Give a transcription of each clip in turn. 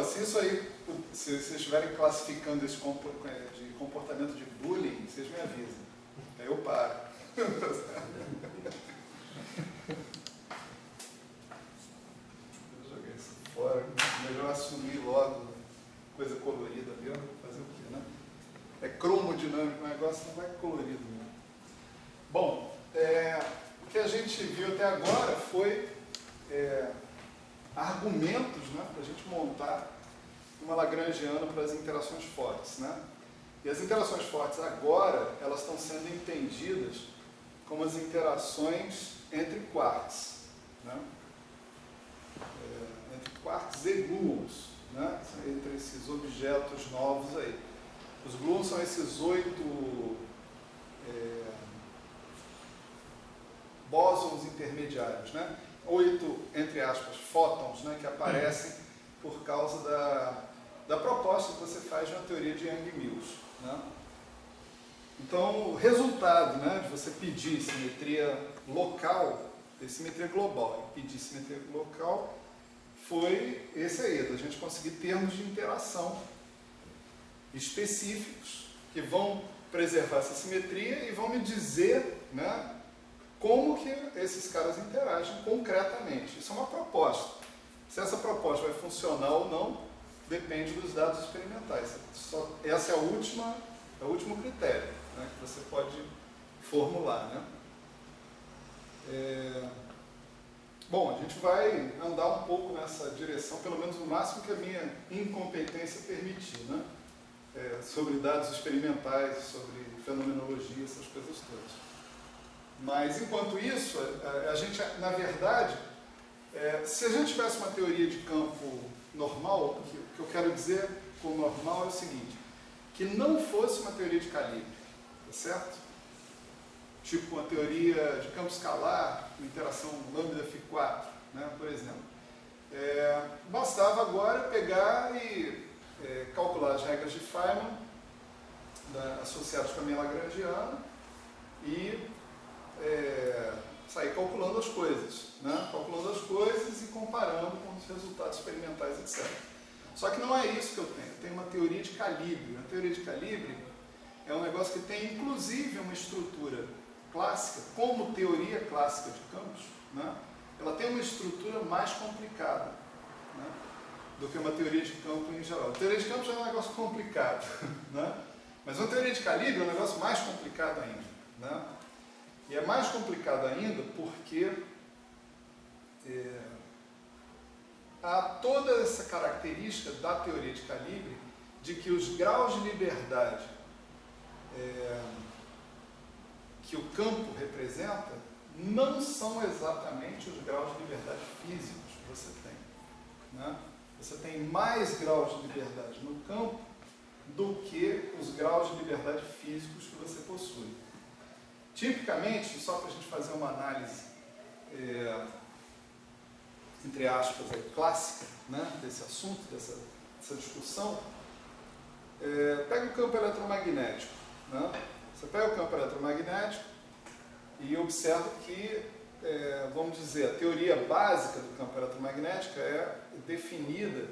Ó, se isso aí, se vocês estiverem classificando esse de comportamento de bullying, vocês me avisam. Aí eu paro. Eu joguei isso fora, melhor assumir logo coisa colorida mesmo, fazer o quê, né? É cromodinâmico, o negócio não vai colorido mesmo. Bom, o que a gente viu até agora foi argumentos, né, para a gente montar uma lagrangiana para as interações fortes, né? E as interações fortes agora, elas estão sendo entendidas como as interações entre quarks, né? Entre quarks e gluons, né? Entre esses objetos novos aí. Os gluons são esses 8 bósons intermediários, né? 8, entre aspas, fótons, né, que aparecem por causa da proposta que você faz de uma teoria de Yang-Mills, né? Então, o resultado, né, de você pedir simetria local, simetria global, e pedir simetria local, foi esse aí, da gente conseguir termos de interação específicos que vão preservar essa simetria e vão me dizer, né, como que esses caras interagem concretamente. Isso é uma proposta. Se essa proposta vai funcionar ou não, depende dos dados experimentais. Essa é o último critério, né, que você pode formular, né? Bom, a gente vai andar um pouco nessa direção, pelo menos o máximo que a minha incompetência permitir, né? Sobre dados experimentais, sobre fenomenologia, essas coisas todas. Mas, enquanto isso, a gente, na verdade, se a gente tivesse uma teoria de campo normal, o que eu quero dizer com normal é o seguinte, que não fosse uma teoria de calibre, tá certo? Tipo uma teoria de campo escalar, com interação lambda φ4, né, por exemplo. Bastava agora pegar e calcular as regras de Feynman associadas com a minha lagrangiana e sair calculando as coisas, né? Calculando as coisas e comparando com os resultados experimentais, etc. Só que não é isso que eu tenho. Eu tenho uma teoria de calibre. Uma teoria de calibre é um negócio que tem, inclusive, uma estrutura clássica, como teoria clássica de campos, né? Ela tem uma estrutura mais complicada, né, do que uma teoria de campo em geral. A teoria de campos é um negócio complicado, né? Mas uma teoria de calibre é um negócio mais complicado ainda, né? E é mais complicado ainda porque há toda essa característica da teoria de calibre de que os graus de liberdade que o campo representa não são exatamente os graus de liberdade físicos que você tem, né? Você tem mais graus de liberdade no campo do que os graus de liberdade físicos que você possui. Tipicamente, só para a gente fazer uma análise, entre aspas, clássica, né, desse assunto, dessa discussão, pega o campo eletromagnético, né? Você pega o campo eletromagnético e observa que, vamos dizer, a teoria básica do campo eletromagnético é definida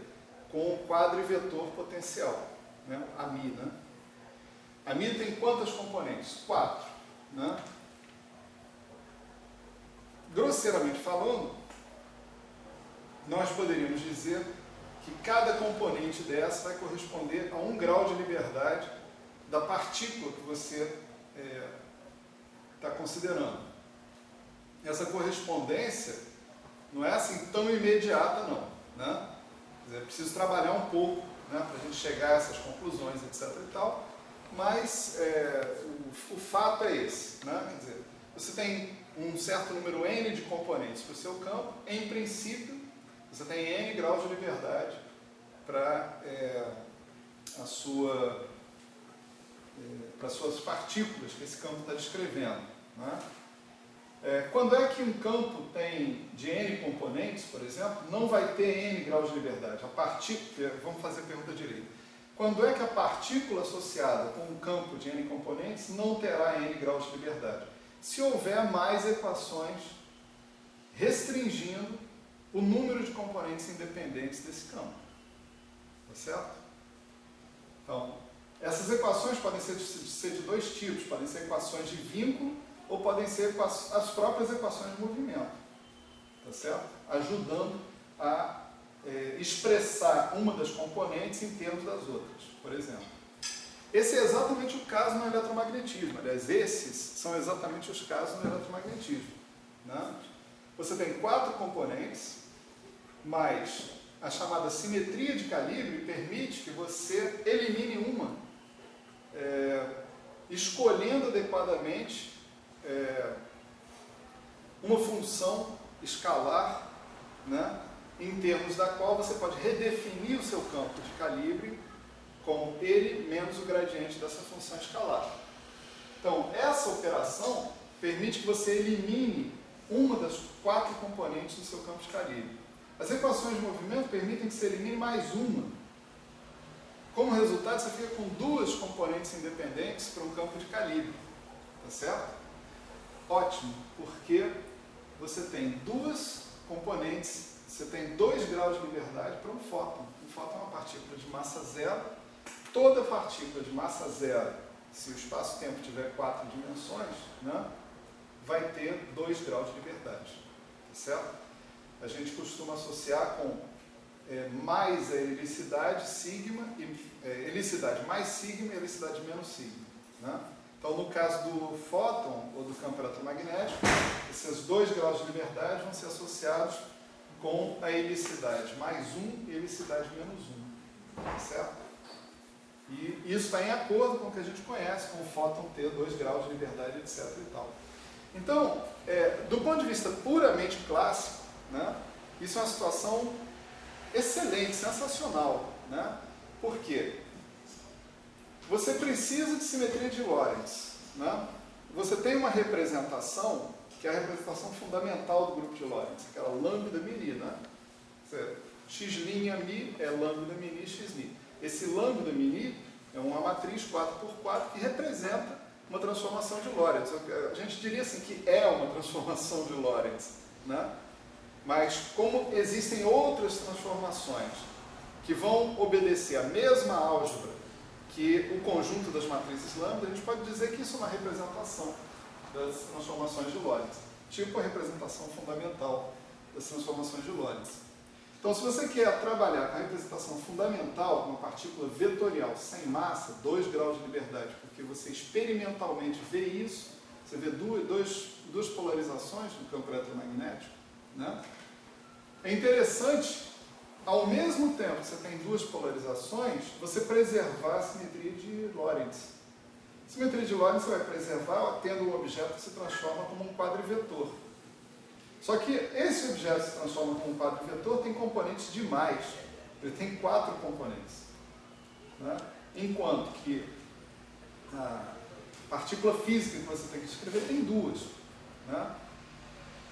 com o quadro e vetor potencial, né, a μ, né? A μ tem quantas componentes? 4. Né? Grosseiramente falando, nós poderíamos dizer que cada componente dessa vai corresponder a 1 grau de liberdade da partícula que você está considerando. Essa correspondência não é assim tão imediata, não, né? Quer dizer, é preciso trabalhar um pouco, né, para a gente chegar a essas conclusões, etc. e tal. Mas o fato é esse, né? Quer dizer, você tem um certo número N de componentes para o seu campo, em princípio, você tem N graus de liberdade para as suas partículas que esse campo está descrevendo, né? Quando é que um campo tem de N componentes, por exemplo, não vai ter N graus de liberdade? Vamos fazer a pergunta direito. Quando é que a partícula associada com um campo de N componentes não terá N graus de liberdade? Se houver mais equações restringindo o número de componentes independentes desse campo. Tá certo? Então, essas equações podem ser de dois tipos, podem ser equações de vínculo ou podem ser as próprias equações de movimento, tá certo? Ajudando a expressar uma das componentes em termos das outras, por exemplo. Esse é exatamente o caso no eletromagnetismo, aliás, esses são exatamente os casos no eletromagnetismo, né? Você tem 4 componentes, mas a chamada simetria de calibre permite que você elimine uma, escolhendo adequadamente uma função escalar, né, em termos da qual você pode redefinir o seu campo de calibre como ele menos o gradiente dessa função escalar. Então, essa operação permite que você elimine uma das 4 componentes do seu campo de calibre. As equações de movimento permitem que você elimine mais uma. Como resultado, você fica com 2 componentes independentes para um campo de calibre. Tá certo? Ótimo, porque você tem 2 componentes, você tem 2 graus de liberdade para um fóton. Um fóton é uma partícula de massa zero. Toda partícula de massa zero, se o espaço-tempo tiver 4 dimensões, né, vai ter 2 graus de liberdade. Tá certo? A gente costuma associar com mais a helicidade sigma, helicidade mais sigma e helicidade menos sigma, né? Então, no caso do fóton ou do campo eletromagnético, esses 2 graus de liberdade vão ser associados com a helicidade mais 1 e a helicidade menos 1, tá certo? E isso está em acordo com o que a gente conhece, com o fóton ter 2 graus de liberdade, etc. e tal. Então, do ponto de vista puramente clássico, né, isso é uma situação excelente, sensacional, né? Por quê? Você precisa de simetria de Lorentz, né? Você tem uma representação, que é a representação fundamental do grupo de Lorentz, aquela lambda mini, né? X' mi é lambda mini x mi. Esse lambda mini é uma matriz 4x4 que representa uma transformação de Lorentz. A gente diria assim que é uma transformação de Lorentz, né? Mas como existem outras transformações que vão obedecer à mesma álgebra que o conjunto das matrizes lambda, a gente pode dizer que isso é uma representação das transformações de Lorentz, tipo a representação fundamental das transformações de Lorentz. Então, se você quer trabalhar com a representação fundamental, com uma partícula vetorial sem massa, 2 graus de liberdade, porque você experimentalmente vê isso, você vê duas polarizações no campo eletromagnético, né? É interessante, ao mesmo tempo que você tem 2 polarizações, você preservar a simetria de Lorentz. A simetria de Lorentz você vai preservar tendo um objeto que se transforma como um quadrivetor. Só que esse objeto que se transforma como um quadrivetor tem componentes demais. Ele tem 4 componentes, né? Enquanto que a partícula física que você tem que descrever tem 2. Né?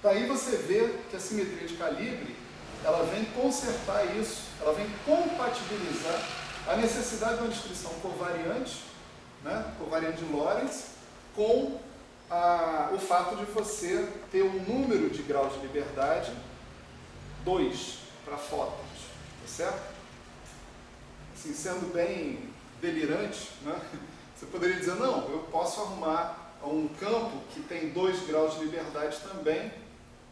Daí você vê que a simetria de calibre, ela vem consertar isso, ela vem compatibilizar a necessidade de uma descrição covariante, né, covariante de Lorentz, com o fato de você ter um número de graus de liberdade 2 para fótons, tá certo? Assim, sendo bem delirante, né, você poderia dizer, não, eu posso arrumar um campo que tem 2 graus de liberdade também,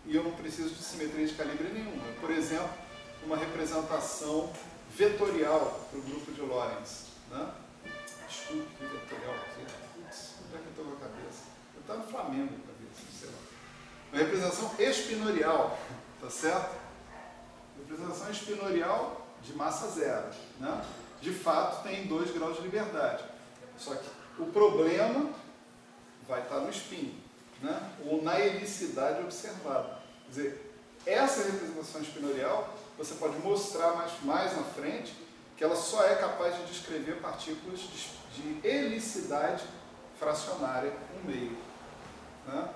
e eu não preciso de simetria de calibre nenhuma. Por exemplo, uma representação vetorial para o grupo de Lorentz. Né? Desculpe, que vetorial aqui. Putz, onde é que eu estou com a cabeça? Eu estava no Flamengo com a cabeça, sei lá. Uma representação espinorial, tá certo? Representação espinorial de massa zero. Né? De fato, tem 2 graus de liberdade. Só que o problema vai estar no spin. Né? Ou na helicidade observada. Quer dizer, essa representação espinorial você pode mostrar mais na frente que ela só é capaz de descrever partículas de helicidade fracionária 1/2. Né?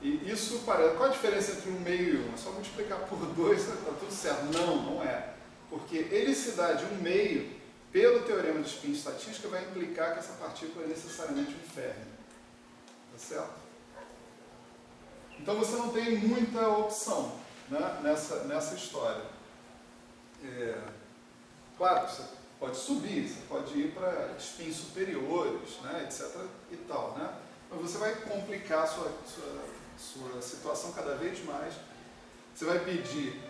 E isso parece. Qual a diferença entre 1/2 e 1? É só multiplicar por 2, está tudo certo. Não é. Porque helicidade 1/2, pelo teorema de spin estatística, vai implicar que essa partícula é necessariamente um férmio. Tá certo? Então você não tem muita opção, né, nessa história. Claro, você pode subir, você pode ir para spins superiores, né, etc. e tal, né? Mas você vai complicar a sua situação cada vez mais. Você vai pedir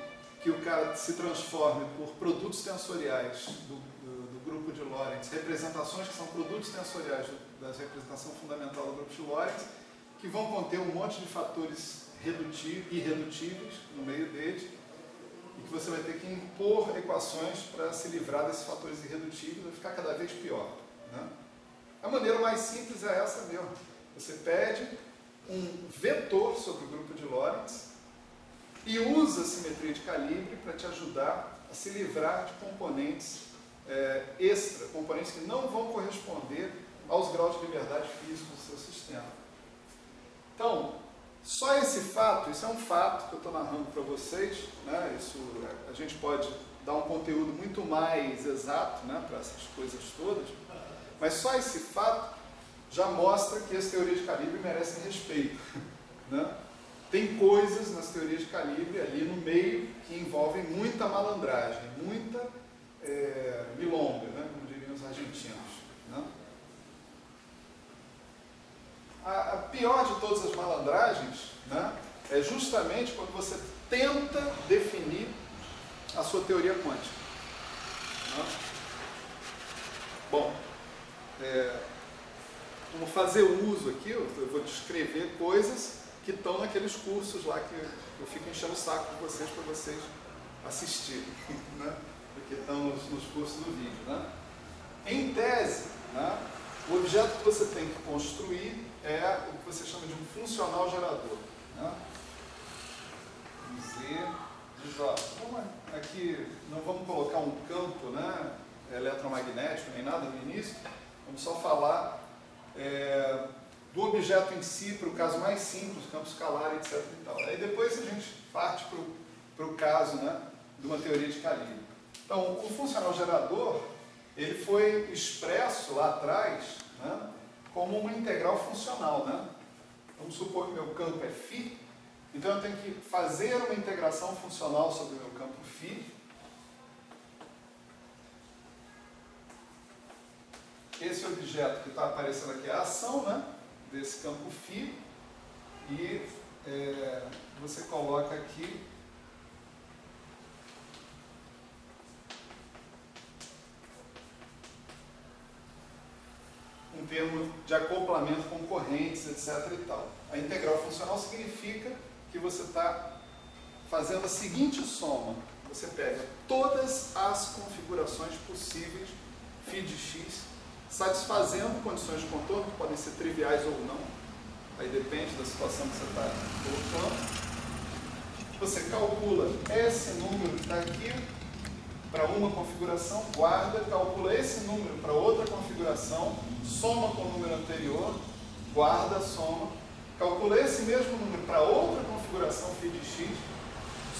que o cara se transforme por produtos tensoriais do grupo de Lorentz, representações que são produtos tensoriais da representação fundamental do grupo de Lorentz, que vão conter um monte de fatores irredutíveis no meio deles, e que você vai ter que impor equações para se livrar desses fatores irredutíveis, vai ficar cada vez pior, né? A maneira mais simples é essa mesmo. Você pede um vetor sobre o grupo de Lorentz e usa a simetria de calibre para te ajudar a se livrar de componentes extra, componentes que não vão corresponder aos graus de liberdade física do seu sistema. Então, só esse fato, isso é um fato que eu estou narrando para vocês, né? Isso, a gente pode dar um conteúdo muito mais exato, né, para essas coisas todas, mas só esse fato já mostra que as teorias de calibre merecem respeito, né? Tem coisas nas teorias de calibre ali no meio que envolvem muita malandragem, muita milonga, né, como diriam os argentinos, né? A pior de todas as malandragens, né, é justamente quando você tenta definir a sua teoria quântica, né? Bom, vamos fazer uso aqui, eu vou descrever coisas que estão naqueles cursos lá que eu fico enchendo o saco de vocês para vocês assistirem, né? Porque estão nos cursos do vídeo, né? Em tese, né, o objeto que você tem que construir é o que você chama de um funcional gerador, né? Z de J. Então, aqui não vamos colocar um campo, né, eletromagnético nem nada no início, vamos só falar do objeto em si, para o caso mais simples, campo escalar, etc. E tal. Aí depois a gente parte para o caso, né, de uma teoria de calibre. Então, o funcional gerador, ele foi expresso lá atrás, né, como uma integral funcional, né? Vamos supor que meu campo é φ, então eu tenho que fazer uma integração funcional sobre o meu campo φ. Esse objeto que está aparecendo aqui é a ação, né, desse campo φ, e você coloca aqui um termo de acoplamento com correntes, etc. e tal. A integral funcional significa que você está fazendo a seguinte soma. Você pega todas as configurações possíveis φ de x, satisfazendo condições de contorno, que podem ser triviais ou não, aí depende da situação que você está colocando. Você calcula esse número que está aqui para uma configuração, guarda, calcula esse número para outra configuração, soma com o número anterior, guarda, soma, calcula esse mesmo número para outra configuração φ de x,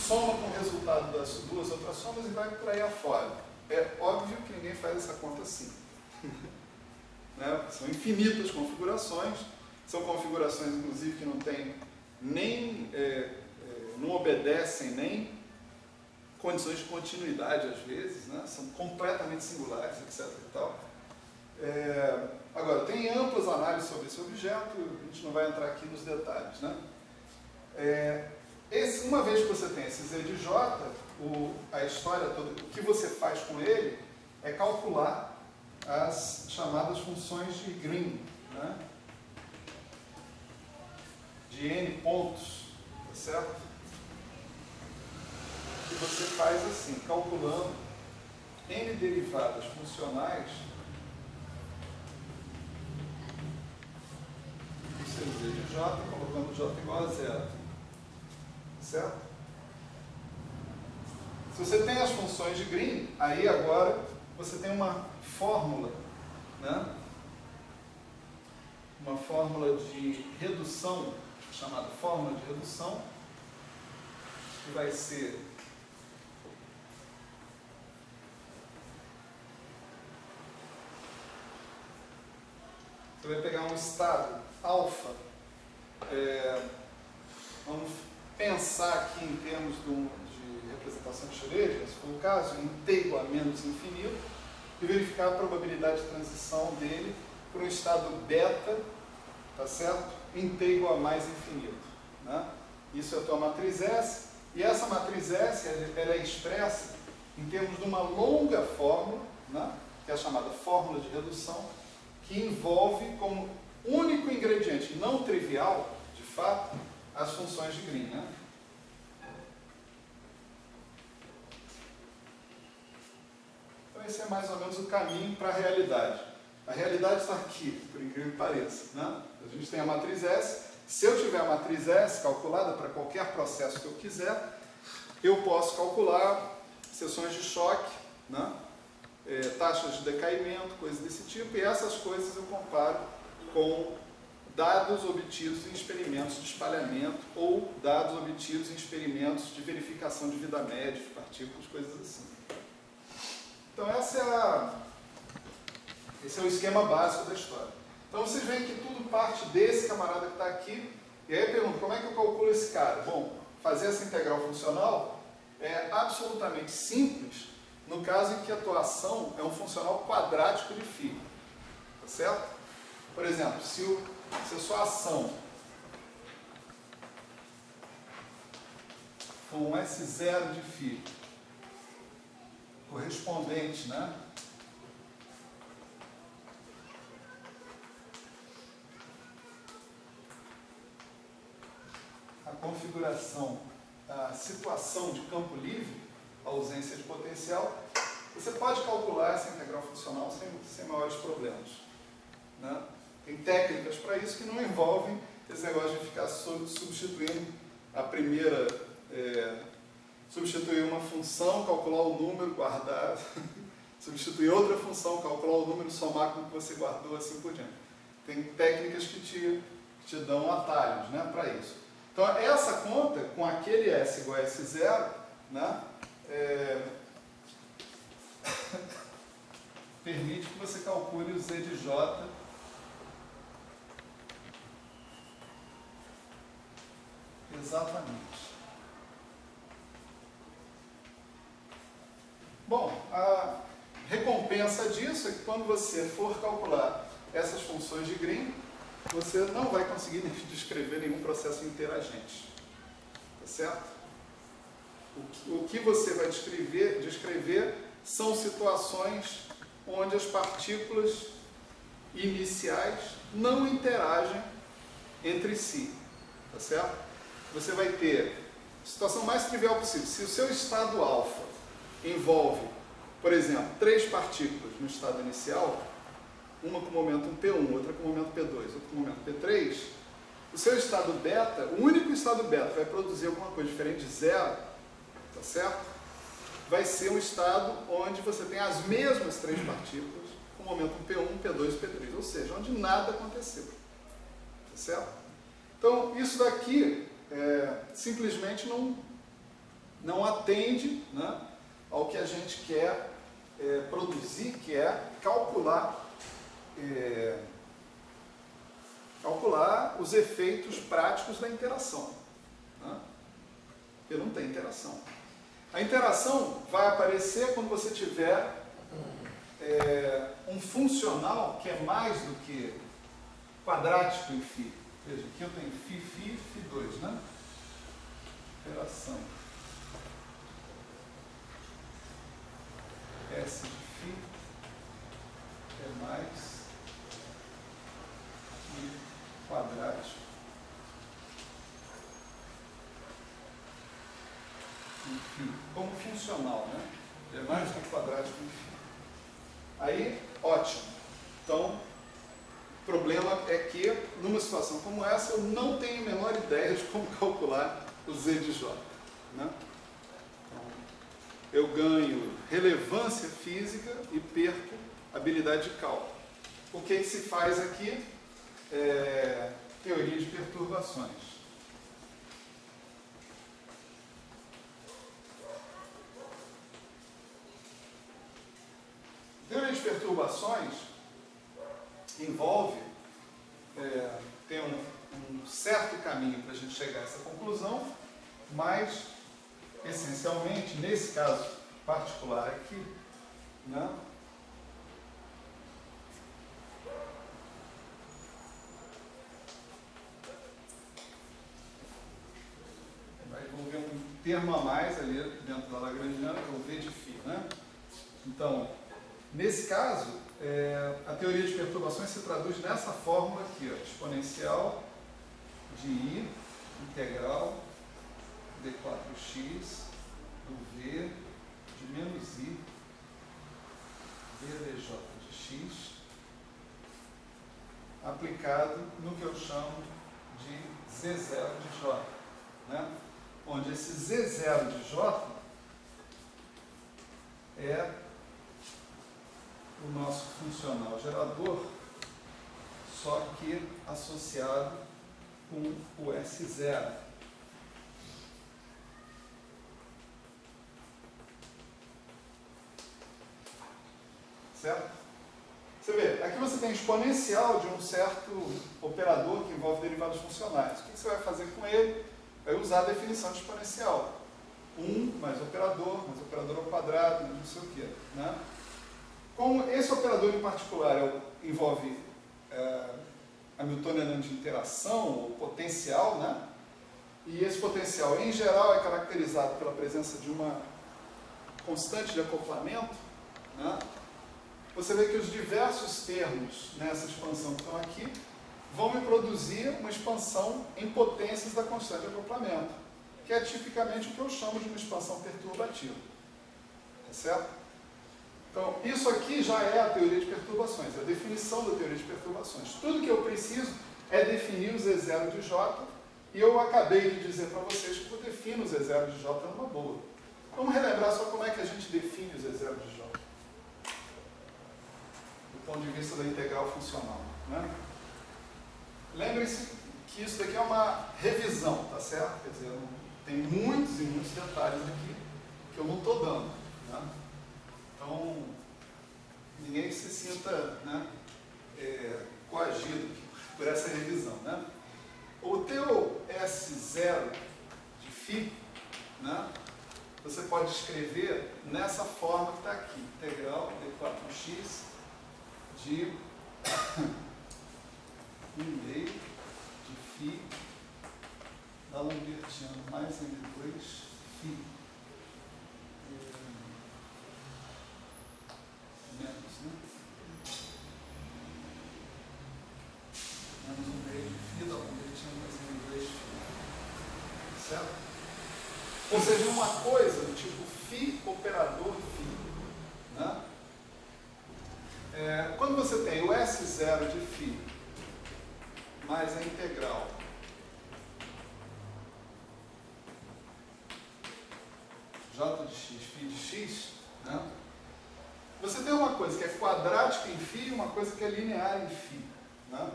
soma com o resultado das duas outras somas e vai por aí afora. É óbvio que ninguém faz essa conta assim. Né? São infinitas configurações, são configurações, inclusive, que não tem nem, não obedecem nem condições de continuidade, às vezes, né? São completamente singulares, etc. E tal. Agora, tem amplas análises sobre esse objeto, a gente não vai entrar aqui nos detalhes, né? Uma vez que você tem esse Z de J, a história toda, o que você faz com ele é calcular as chamadas funções de Green, né? De N pontos, tá certo? E você faz assim, calculando N derivadas funcionais do seu Z de J, colocando J igual a zero, tá certo? Se você tem as funções de Green, aí agora você tem uma fórmula, né? Uma fórmula de redução, chamada fórmula de redução, que vai ser você vai pegar um estado alfa, vamos pensar aqui em termos de representação equação de Schrödinger, se for o caso, em t igual a menos infinito, e verificar a probabilidade de transição dele para um estado beta, tá certo? Em t igual a mais infinito. Né? Isso é a tua matriz S, e essa matriz S ela é expressa em termos de uma longa fórmula, né? Que é a chamada fórmula de redução, que envolve como único ingrediente não trivial, de fato, as funções de Green. Né? Então esse é mais ou menos o caminho para a realidade. A realidade está aqui, por incrível que pareça. Né? A gente tem a matriz S. Se eu tiver a matriz S calculada para qualquer processo que eu quiser, eu posso calcular seções de choque, né? Taxas de decaimento, coisas desse tipo, e essas coisas eu comparo com dados obtidos em experimentos de espalhamento ou dados obtidos em experimentos de verificação de vida média, de partículas, coisas assim. Então esse é o esquema básico da história. Então vocês veem que tudo parte desse camarada que está aqui, e aí eu pergunto, como é que eu calculo esse cara? Bom, fazer essa integral funcional é absolutamente simples no caso em que a tua ação é um funcional quadrático de φ. Tá certo? Por exemplo, se a sua ação for um S0 de φ correspondente, né? A configuração, a situação de campo livre, a ausência de potencial, você pode calcular essa integral funcional sem maiores problemas. Né? Tem técnicas para isso que não envolvem esse negócio de ficar substituindo a primeira, substituir uma função, calcular o número, guardar, substituir outra função, calcular o número, somar com o que você guardou, assim por diante. Tem técnicas que te dão atalhos, né, para isso. Então, essa conta, com aquele S igual a S0, né, permite que você calcule o Z de J exatamente. Bom, a recompensa disso é que quando você for calcular essas funções de Green, você não vai conseguir descrever nenhum processo interagente. Tá certo? O que você vai descrever são situações onde as partículas iniciais não interagem entre si. Tá certo? Você vai ter a situação mais trivial possível. Se o seu estado alfa envolve, por exemplo, 3 partículas no estado inicial, uma com momento P1, outra com momento P2, outra com momento P3, o seu estado beta, o único estado beta vai produzir alguma coisa diferente de zero, tá certo? Vai ser um estado onde você tem as mesmas 3 partículas com momento P1, P2 e P3, ou seja, onde nada aconteceu, tá certo? Então, isso daqui simplesmente não atende, né, ao que a gente quer produzir, que é calcular os efeitos práticos da interação. Né? Porque não tem interação. A interação vai aparecer quando você tiver um funcional que é mais do que quadrático em φ. Veja, aqui eu tenho φ, φ2, né? Interação. S de φ é mais e quadrático. Enfim, como funcional, né? É mais do que quadrático, enfim. Aí, ótimo. Então, o problema é que, numa situação como essa, eu não tenho a menor ideia de como calcular o Z de J. Né? Então, eu ganho relevância física e perco habilidade de cálculo. O que se faz aqui é teoria de perturbações. Teoria de perturbações envolve tem um certo caminho para a gente chegar a essa conclusão, mas essencialmente, nesse caso particular aqui, né, vai envolver um termo a mais ali dentro da Lagrangiana, que é o V de φ, né? Então, nesse caso, a teoria de perturbações se traduz nessa fórmula aqui, ó, exponencial de I integral d4x do V de menos I dj de x aplicado no que eu chamo de Z0 de J, né? Onde esse Z0 de J é o nosso funcional gerador, só que associado com o S0. Certo? Você vê, aqui você tem exponencial de um certo operador que envolve derivados funcionais. O que você vai fazer com ele? Vai usar a definição de exponencial. 1 mais operador ao quadrado, mais não sei o quê, né? Como esse operador em particular envolve hamiltoniano de interação, ou potencial, né? E esse potencial, em geral, é caracterizado pela presença de uma constante de acoplamento, né? Você vê que os diversos termos nessa expansão que estão aqui vão me produzir uma expansão em potências da constante de acoplamento, que é tipicamente o que eu chamo de uma expansão perturbativa. Tá certo? Então, isso aqui já é a teoria de perturbações, a definição da teoria de perturbações. Tudo que eu preciso é definir o Z0 de J, e eu acabei de dizer para vocês que eu defino o Z0 de J numa boa. Vamos relembrar só como é que a gente define o Z0 de J, do ponto de vista da integral funcional, né? Lembrem-se que isso daqui é uma revisão, tá certo? Quer dizer, tem muitos e muitos detalhes aqui que eu não estou dando, né? Então, ninguém se sinta, né, coagido por essa revisão, né? O teu S0 de φ, né, você pode escrever nessa forma que está aqui, integral d4x de 1/2 de φ da Lambertiana mais M2 φ. Menos, né? Menos 1/2 de φ da Lambertiana mais M2 φ. Certo? Ou seja, uma coisa do tipo φ operador φ, né? Quando você tem o S0 de φ mais a integral J de x, φ de x, né? Você tem uma coisa que é quadrática em φ e uma coisa que é linear em φ, né?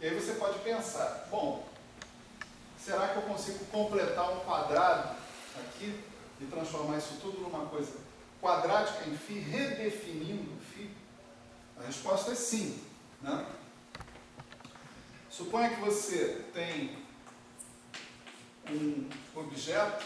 E aí você pode pensar, bom, será que eu consigo completar um quadrado aqui e transformar isso tudo numa coisa quadrática em φ, redefinindo φ? A resposta é sim, né? Suponha que você tem um objeto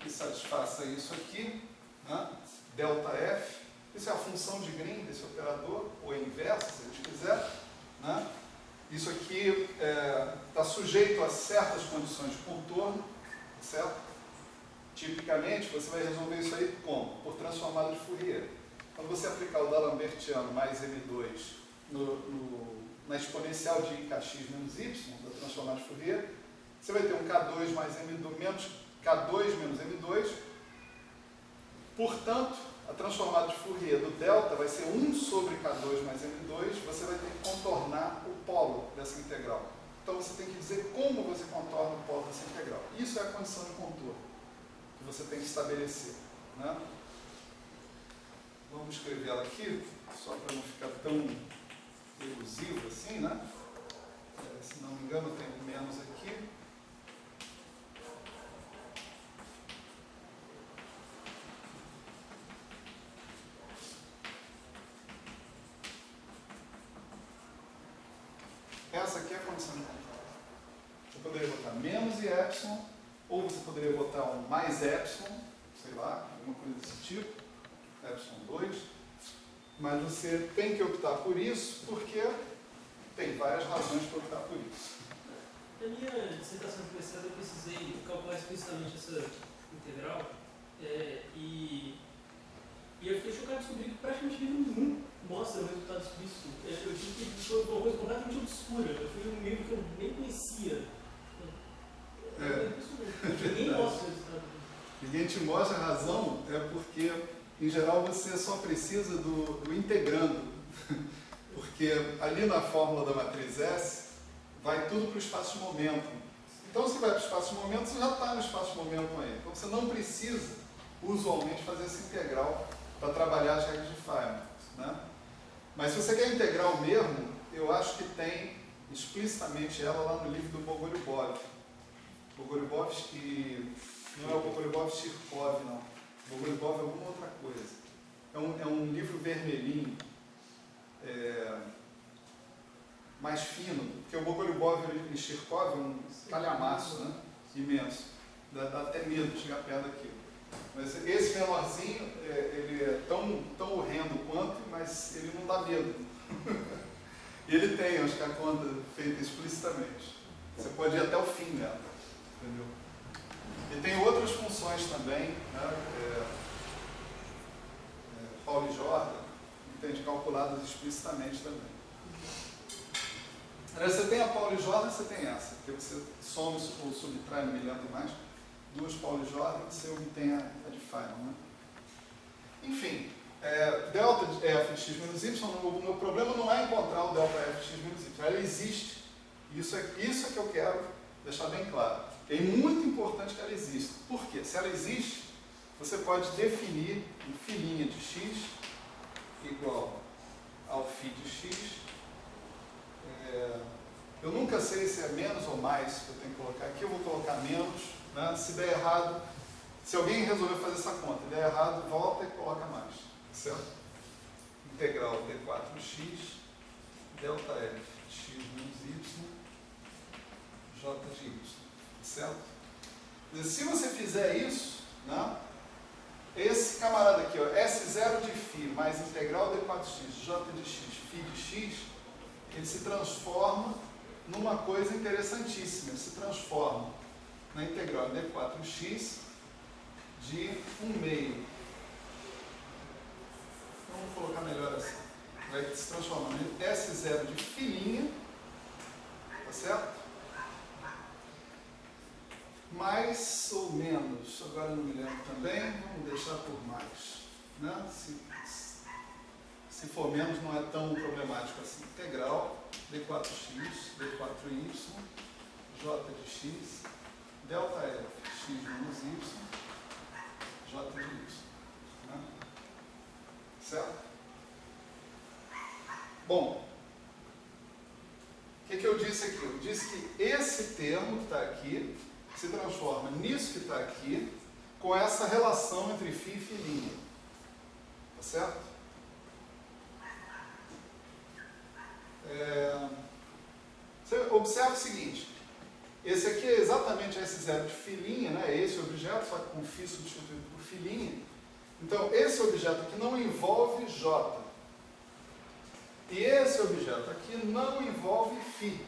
que satisfaça isso aqui, né? Δf, isso é a função de Green desse operador, ou a inversa, se a gente quiser, né? Isso aqui está sujeito a certas condições de contorno, certo? Tipicamente, você vai resolver isso aí como? Por transformada de Fourier. Quando você aplicar o D'Alembertiano mais M2 na exponencial de kx menos y, da transformada de Fourier, você vai ter um K2 mais M2, menos K2 menos M2. Portanto, a transformada de Fourier do delta vai ser 1 sobre K2 mais M2, você vai ter que contornar o polo dessa integral. Então você tem que dizer como você contorna o polo dessa integral. Isso é a condição de contorno que você tem que estabelecer, né? Vamos escrever ela aqui, só para não ficar tão elusivo assim, né? Se não me engano, tem um menos aqui. Essa aqui é a condição de contorno. Você poderia botar menos e epsilon, poderia botar um mais epsilon, sei lá, alguma coisa desse tipo, epsilon 2, mas você tem que optar por isso porque tem várias razões para optar por isso. Na minha dissertação de mestrado eu precisei calcular explicitamente essa integral e eu fiquei chocado de descobrir que praticamente livro nenhum mostra o resultado explícito. Eu tive que foi uma coisa completamente obscura. Eu fui num livro que eu nem conhecia. Ninguém mostra o resultado. Ninguém te mostra a razão, é porque, em geral, você só precisa do integrando. Porque ali na fórmula da matriz S, vai tudo para o espaço de momento. Então, se vai para o espaço de momento, você já está no espaço de momento aí. Então, você não precisa, usualmente, fazer essa integral para trabalhar as regras de Feynman, né? Mas se você quer integral mesmo, eu acho que tem explicitamente ela lá no livro do Bogoliubov. Bogoliubov, não é o Bogoliubov-Shirkov, não. Bogoliubov é alguma outra coisa. É um livro vermelhinho, mais fino, porque o Bogoliubov e Shirkov é um calhamaço, né? Imenso. Dá até medo de chegar perto daquilo. Mas esse menorzinho, ele é tão horrendo quanto, mas ele não dá medo. E ele tem, acho que a conta feita explicitamente. Você pode ir até o fim dela. Entendeu? E tem outras funções também, né? Pauli Jordan, entende, calculadas explicitamente também. Aí você tem a Pauli Jordan, você tem essa, que você soma ou subtrai, não me lembro mais, duas Pauli Jordan, você obtém a de Feynman, né? Enfim, delta f de x menos y, o meu problema não é encontrar o delta f de x menos y, ela existe. Isso é que eu quero deixar bem claro. É muito importante que ela exista. Por quê? Se ela existe, você pode definir um filinha de x igual ao φ de x. Eu nunca sei se é menos ou mais que eu tenho que colocar aqui, eu vou colocar menos, né? Se der errado, se alguém resolver fazer essa conta e der errado, volta e coloca mais, certo? Integral d4x, delta f de x menos y, j de y, certo? Se você fizer isso, né? Esse camarada aqui, ó, S0 de φ mais integral d4x, j de x, φ de x, ele se transforma numa coisa interessantíssima. Ele se transforma na integral d4x de 1/2. Então, vamos colocar melhor assim. Vai se transformar em S0 de filinha, tá certo? Mais ou menos, agora não me lembro também, vamos deixar por mais, né? Se for menos, não é tão problemático assim. Integral d4x, d4y, j de x, delta f, x menos y, j de y. Né? Certo? Bom, o que eu disse aqui? Eu disse que esse termo que está aqui se transforma nisso que está aqui, com essa relação entre φ e φ'. Tá certo? Você observa o seguinte, esse aqui é exatamente S0 de filinha, né? Esse objeto, só que com φ substituído por filinha. Então, esse objeto aqui não envolve J. E esse objeto aqui não envolve φ.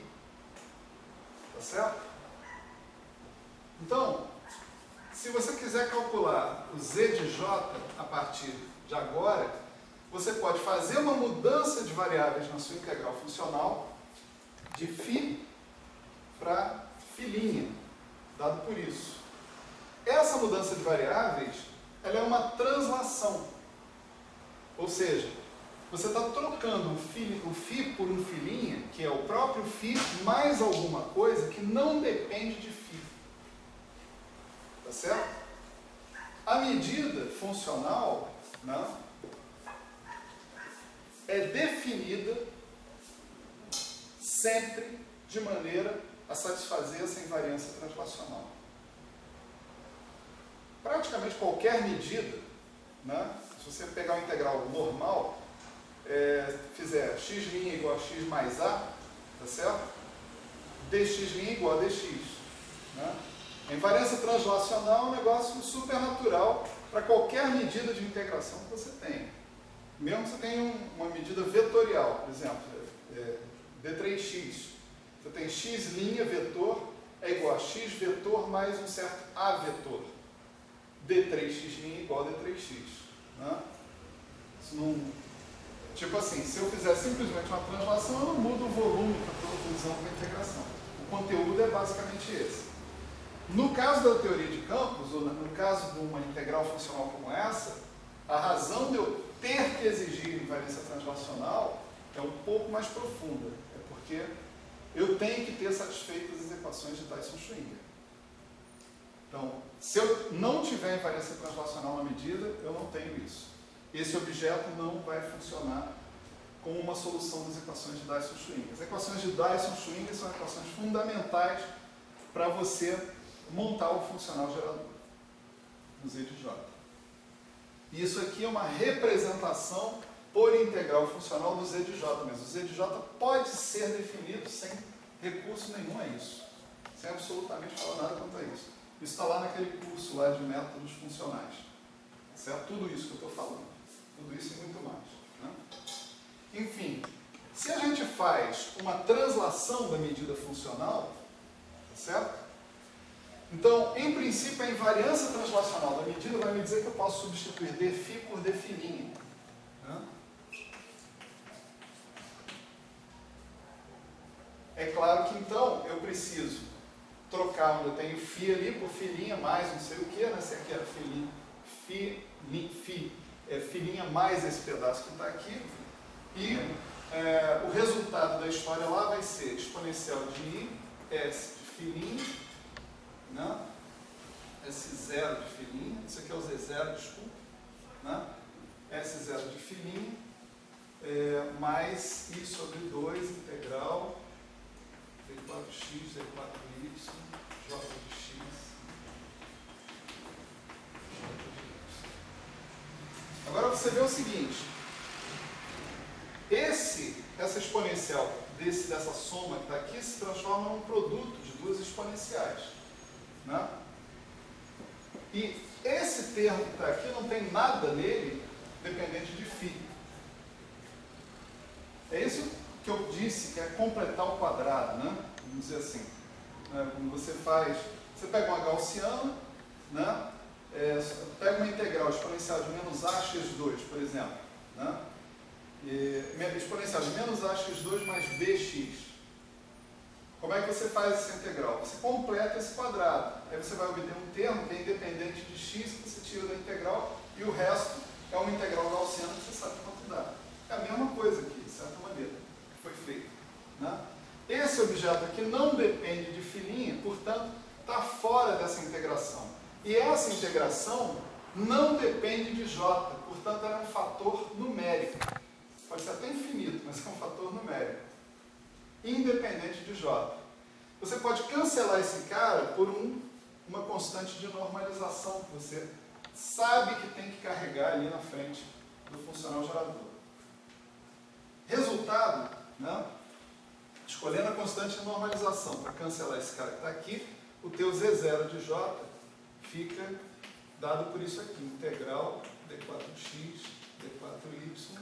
Tá certo? Então, se você quiser calcular o z de j a partir de agora, você pode fazer uma mudança de variáveis na sua integral funcional de φ para φ', dado por isso. Essa mudança de variáveis, ela é uma translação. Ou seja, você está trocando o φ por um φ', que é o próprio φ mais alguma coisa que não depende de φ. Tá certo? A medida funcional, né, é definida sempre de maneira a satisfazer essa invariância translacional. Praticamente qualquer medida, né, se você pegar uma integral normal, fizer x' igual a x mais a, tá certo? Dx' igual a dx. Né? A invariância translacional é um negócio supernatural para qualquer medida de integração que você tenha. Mesmo que você tenha uma medida vetorial, por exemplo, D3x. Você tem x' vetor é igual a x vetor mais um certo a vetor. D3x' igual a D3x. Né? Isso não... Tipo assim, se eu fizer simplesmente uma translação, eu não mudo o volume que eu estou utilizando para integração. O conteúdo é basicamente esse. No caso da teoria de campos, ou no caso de uma integral funcional como essa, a razão de eu ter que exigir invariância translacional é um pouco mais profunda. É porque eu tenho que ter satisfeitas as equações de Dyson-Schwinger. Então, se eu não tiver invariância translacional na medida, eu não tenho isso. Esse objeto não vai funcionar como uma solução das equações de Dyson-Schwinger. As equações de Dyson-Schwinger são equações fundamentais para você montar o funcional gerador no Z de J. E isso aqui é uma representação por integral funcional do Z de J mesmo. O Z de J pode ser definido sem recurso nenhum a isso. Sem absolutamente falar nada quanto a isso. Isso está lá naquele curso lá de métodos funcionais. Certo? Tudo isso que eu estou falando. Tudo isso e muito mais. Né? Enfim, se a gente faz uma translação da medida funcional, certo? Então, em princípio, a invariância translacional da medida vai me dizer que eu posso substituir dφ por dφ'. Né? É claro que, então, eu preciso trocar onde eu tenho φ ali por φ' mais não sei o que, né? Se aqui era φ' mais esse pedaço que está aqui. E o resultado da história lá vai ser exponencial de I, S de φ', né? S0 de φ', isso aqui é o Z0, desculpa, né? S0 de φ', mais I sobre 2 integral D4x, D4y, J de x, J de y. Agora você vê o seguinte, essa exponencial dessa soma que está aqui se transforma num produto de duas exponenciais. Né? E esse termo que está aqui não tem nada nele dependente de φ. É isso que eu disse, que é completar o quadrado, né? Vamos dizer assim. Como você faz, você pega uma gaussiana, né? Pega uma integral exponencial de menos ax2, por exemplo. Né? Exponencial de menos ax2 mais bx. Como é que você faz essa integral? Você completa esse quadrado. Aí você vai obter um termo que é independente de x, que você tira da integral, e o resto é uma integral gaussiana que você sabe quanto dá. É a mesma coisa aqui, de certa maneira, que foi feito. Né? Esse objeto aqui não depende de φ', portanto, está fora dessa integração. E essa integração não depende de j, portanto, ela é um fator numérico. Pode ser até infinito, mas é um fator numérico. Independente de j. Você pode cancelar esse cara por uma constante de normalização que você sabe que tem que carregar ali na frente do funcional gerador. Resultado, né? Escolhendo a constante de normalização para cancelar esse cara que está aqui, o teu Z0 de j fica dado por isso aqui, integral d4x, d4y,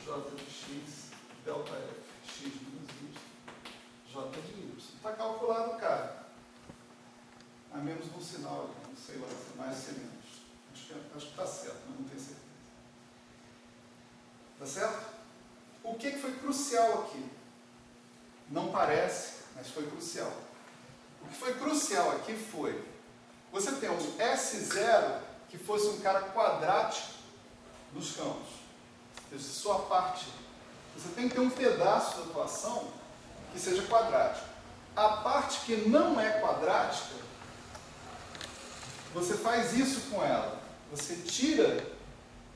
j de x, delta f, x menos y, j de y. Está calculado, cara. A menos um sinal, não sei lá, se mais ou se menos. Acho que está certo, mas não tenho certeza. Tá certo? O que foi crucial aqui? Não parece, mas foi crucial. O que foi crucial aqui foi você ter um S0 que fosse um cara quadrático dos campos. Ou seja, sua parte. Você tem que ter um pedaço da equação que seja quadrático. A parte que não é quadrática, você faz isso com ela. Você tira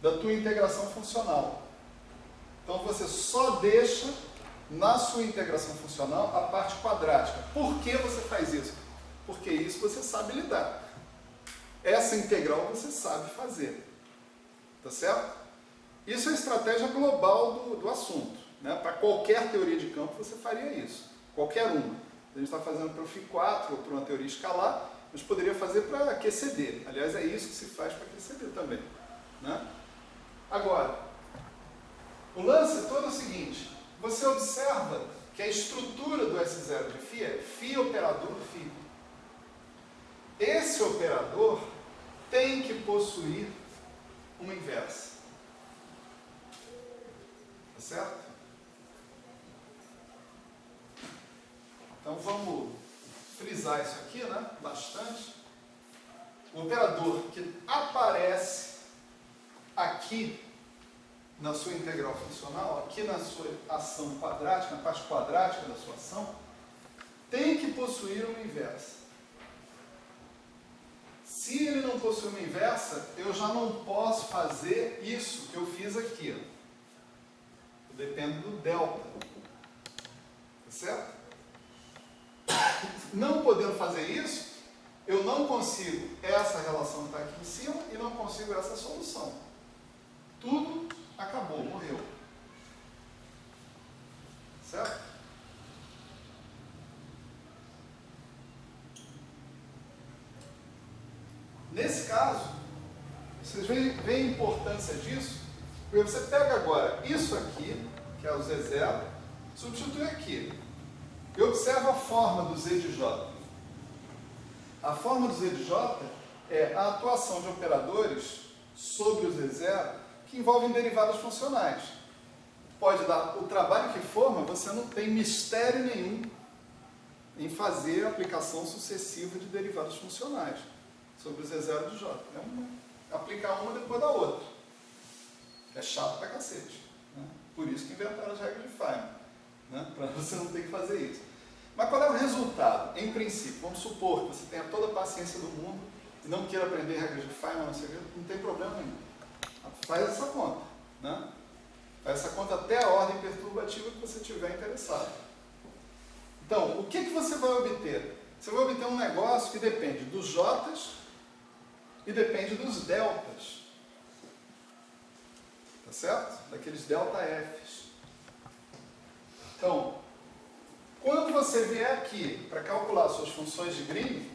da tua integração funcional. Então você só deixa na sua integração funcional a parte quadrática. Por que você faz isso? Porque isso você sabe lidar. Essa integral você sabe fazer. Tá certo? Isso é a estratégia global do assunto. Né? Para qualquer teoria de campo você faria isso. Qualquer uma. A gente está fazendo para o φ4 ou para uma teoria escalar, mas poderia fazer para QCD. Aliás, é isso que se faz para QCD também, né? Agora, o lance todo é o seguinte, você observa que a estrutura do S0 de φ é φ operador φ. Esse operador tem que possuir uma inversa. Tá certo? Então vamos frisar isso aqui, né? Bastante. O operador que aparece aqui na sua integral funcional, aqui na sua ação quadrática, na parte quadrática da sua ação, tem que possuir uma inversa. Se ele não possui uma inversa, eu já não posso fazer isso que eu fiz aqui. Ó. Depende do delta. Tá certo? Não podendo fazer isso, eu não consigo essa relação que está aqui em cima e não consigo essa solução. Tudo acabou, morreu. Certo? Nesse caso, vocês veem a importância disso, porque você pega agora isso aqui, que é o Z0, substitui aqui. E observa a forma do Z de J. A forma do Z de J é a atuação de operadores sobre o Z0 que envolvem derivadas funcionais. Pode dar o trabalho que for, mas você não tem mistério nenhum em fazer a aplicação sucessiva de derivadas funcionais sobre o Z0 de J. É aplicar uma depois da outra. É chato pra cacete. Né? Por isso que inventaram as regras de Feynman. Né? Para você não ter que fazer isso. Mas qual é o resultado? Em princípio, vamos supor que você tenha toda a paciência do mundo e não queira aprender regras de Feynman, não tem problema nenhum. Faz essa conta. Né? Faz essa conta até a ordem perturbativa que você tiver interessado. Então, o que você vai obter? Você vai obter um negócio que depende dos J's e depende dos deltas. Tá certo? Daqueles delta F's. Então, quando você vier aqui para calcular suas funções de Green,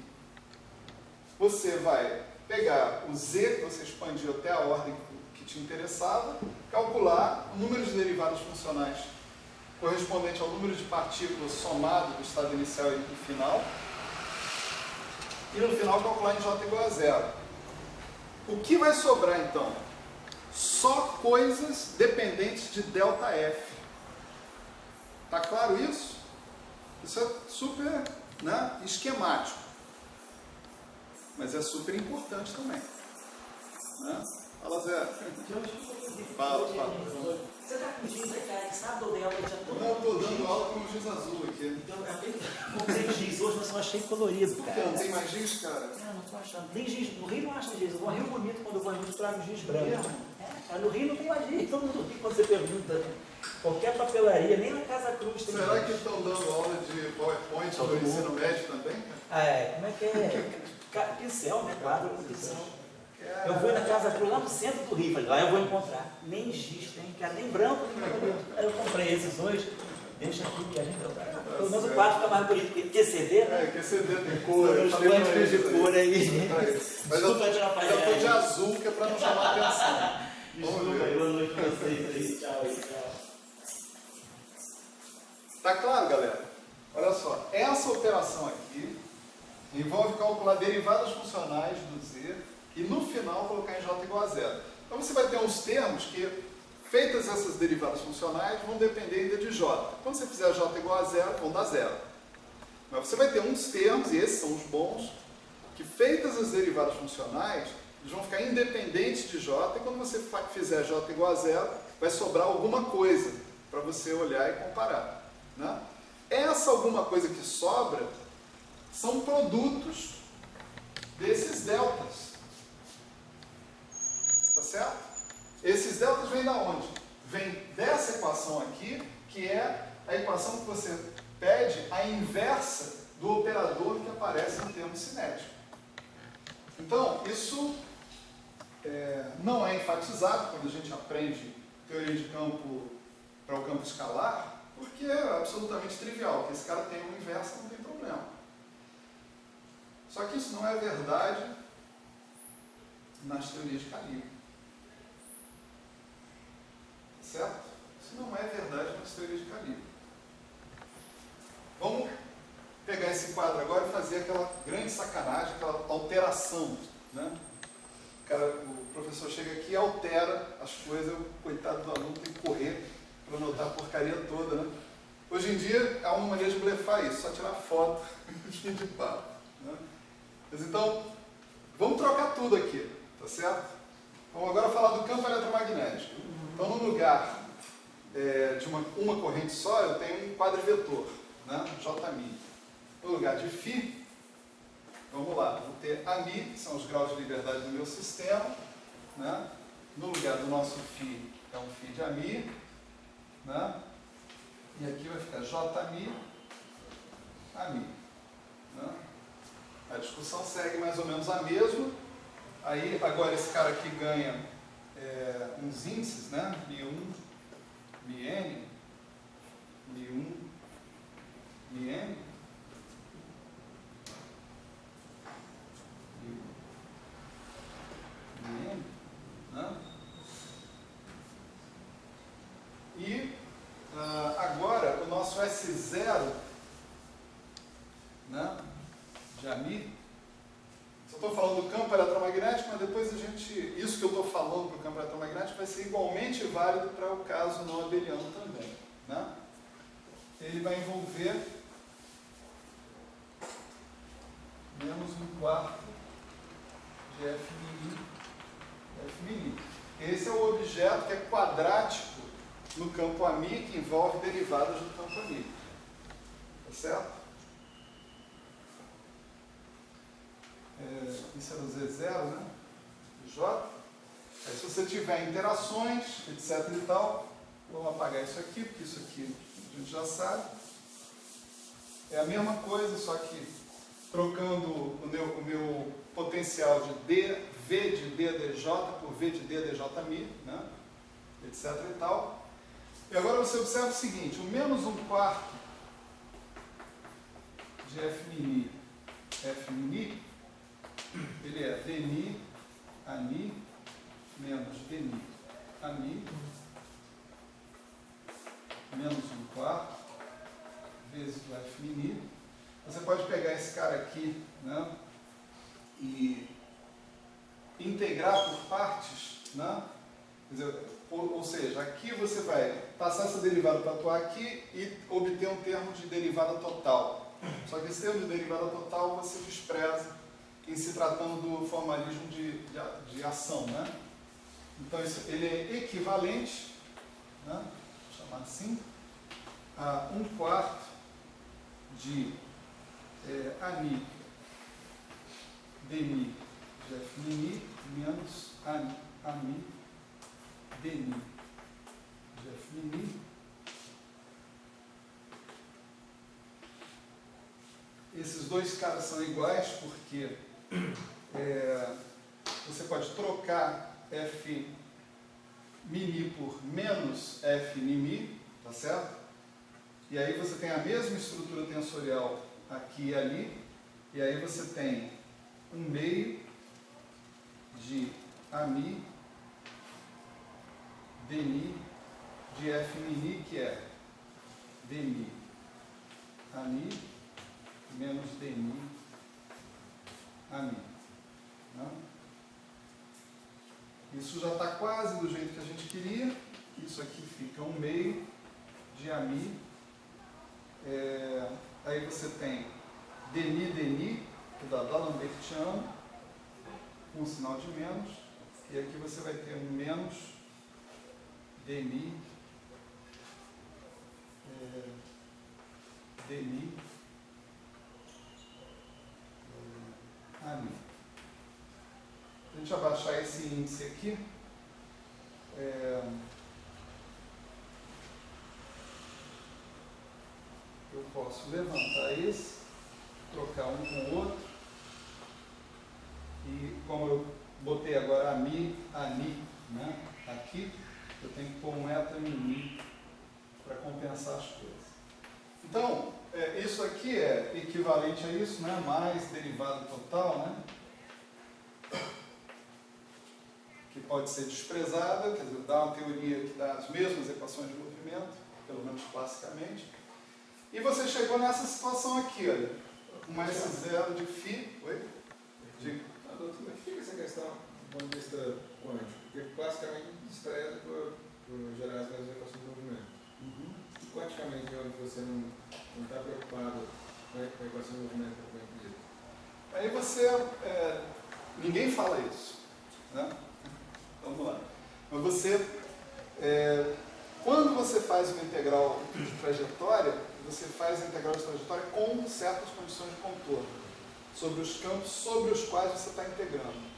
você vai pegar o Z que você expandiu até a ordem que te interessava, calcular o número de derivadas funcionais correspondente ao número de partículas somado do estado inicial e do final, e no final calcular em J igual a zero. O que vai sobrar então? Só coisas dependentes de delta F. Tá claro isso? Isso é super, né, esquemático. Mas é super importante também. Né? Fala, Zé. Fala. Você está com giz aí, cara, que sabe do delta? Não, eu estou dando aula com o giz azul aqui. Então, eu comprei giz hoje, mas eu achei colorido, Por cara. que não tem mais giz, cara? Não estou achando. Tem giz. No Rio não acha giz. Eu vou ao Rio Bonito, quando eu vou ao Rio, eu trago giz branco. Cara, no Rio não tem mais giz. Todo mundo ri quando você pergunta. Qualquer papelaria, nem na Casa Cruz tem Será giz. que estão dando aula de PowerPoint no ensino médio também? Como é que é? Pincel, né? Quadro com pincel. Eu fui na Casa Cruz, lá no centro do Rio, falei, lá eu vou encontrar. Nem giz tem, cara, nem branco, nem bonito. Aí eu comprei esses dois, deixa aqui que a gente... Pelo menos o quadro fica mais bonito, porque QCD, né? QCD tem cor, eu Os falei pra quânticos de eles cor aí. Mas eu Desculpa atrapalhar. tô de azul, que é pra não chamar atenção. Desculpa aí, boa noite pra vocês aí. Tchau, tchau. Tá claro, galera? Olha só, essa operação aqui envolve calcular derivadas funcionais do Z e no final colocar em J igual a zero. Então você vai ter uns termos que, feitas essas derivadas funcionais, vão depender ainda de J. Quando você fizer J igual a zero, vão dar zero. Mas você vai ter uns termos, e esses são os bons, que feitas as derivadas funcionais, eles vão ficar independentes de J, e quando você fizer J igual a zero, vai sobrar alguma coisa para você olhar e comparar. Né? Essa alguma coisa que sobra são produtos desses deltas. Tá certo? Esses deltas vêm da onde? Vem dessa equação aqui, que é a equação que você pede a inversa do operador que aparece no termo cinético. Então, isso não é enfatizado quando a gente aprende teoria de campo para o campo escalar, porque é absolutamente trivial, que esse cara tem uma inversa, não tem problema. Só que isso não é verdade nas teorias de calibre. Certo? Isso não é verdade nas teorias de calibre. Vamos pegar esse quadro agora e fazer aquela grande sacanagem, aquela alteração, né? O professor chega aqui e altera as coisas, o coitado do aluno tem que correr para anotar a porcaria toda, né? Hoje em dia, há uma maneira de blefar isso, só tirar foto de papo, né? Mas então, vamos trocar tudo aqui, tá certo? Vamos agora falar do campo eletromagnético. Então, no lugar de uma corrente só, eu tenho um quadrivetor, né? Jμ. No lugar de φ, vamos lá, vou ter Ami, que são os graus de liberdade do meu sistema, né? No lugar do nosso φ, é um φ de Ami, né? E aqui vai ficar Jμ, Ami. Né? A discussão segue mais ou menos a mesma. Aí, agora esse cara aqui ganha uns índices, né? Mi1, Mi-N, Mi1, Mi-N, Mi-N, né? E agora o nosso S0, né? De Ami. Só estou falando do campo eletromagnético, mas depois isso que eu estou falando para o campo eletromagnético vai ser igualmente válido para o caso não abeliano também, né? Ele vai envolver menos 1/4 de F'. Esse é o objeto que é quadrático no campo Ami, que envolve derivadas do campo Ami. Tá certo? Isso é o Z0, né? J. Aí, se você tiver interações, etc e tal, vamos apagar isso aqui, porque isso aqui a gente já sabe. É a mesma coisa, só que trocando o meu potencial de V de DDJ por V de DDJmi, né? Etc e tal. E agora você observa o seguinte, o menos 1/4 de F'Mi, ele é Dmi, Ami, menos Dmi, Ami, menos 1/4 vezes o F'Mi. Você pode pegar esse cara aqui, né, e integrar por partes, né? Quer dizer, ou seja, aqui você vai passar essa derivada para atuar aqui e obter um termo de derivada total. Só que esse termo de derivada total você despreza em se tratando do formalismo de ação, né? Então ele é equivalente, né, vou chamar assim, a 1/4 de Ami Dmi de F'Mi menos Ami Dmi de F'Mi. Esses dois caras são iguais porque você pode trocar F' mini por menos F' mi, tá certo? E aí você tem a mesma estrutura tensorial aqui e ali, e aí você tem 1/2 de Ami Dmi de F mini, que é Dmi Ami menos Dmi Ami. Né? Isso já está quase do jeito que a gente queria. Isso aqui fica 1/2 de Ami. Aí você tem Dni, que dá D'Alembertiano, com um sinal de menos. E aqui você vai ter um menos Dmi Ami. Se a gente abaixar esse índice aqui, eu posso levantar esse, trocar um com o outro, e como eu botei agora Ami, Ani, né, aqui, eu tenho que pôr um eta mini para compensar as coisas. Então, isso aqui é equivalente a isso, né? Mais derivada total, né? Que pode ser desprezada, quer dizer, dá uma teoria que dá as mesmas equações de movimento, pelo menos classicamente. E você chegou nessa situação aqui, olha, um S0 de φ. Oi? Diga. Doutor, como é que fica essa questão do ponto de vista quântico? Porque classicamente despreza por gerar as mesmas equações de movimento. E quanticamente, onde você não está preocupado com a equação de movimento propriamente dita? Aí você... ninguém fala isso, né? Então, vamos lá. Mas você... quando você faz uma integral de trajetória, você faz a integral de trajetória com certas condições de contorno sobre os campos sobre os quais você está integrando.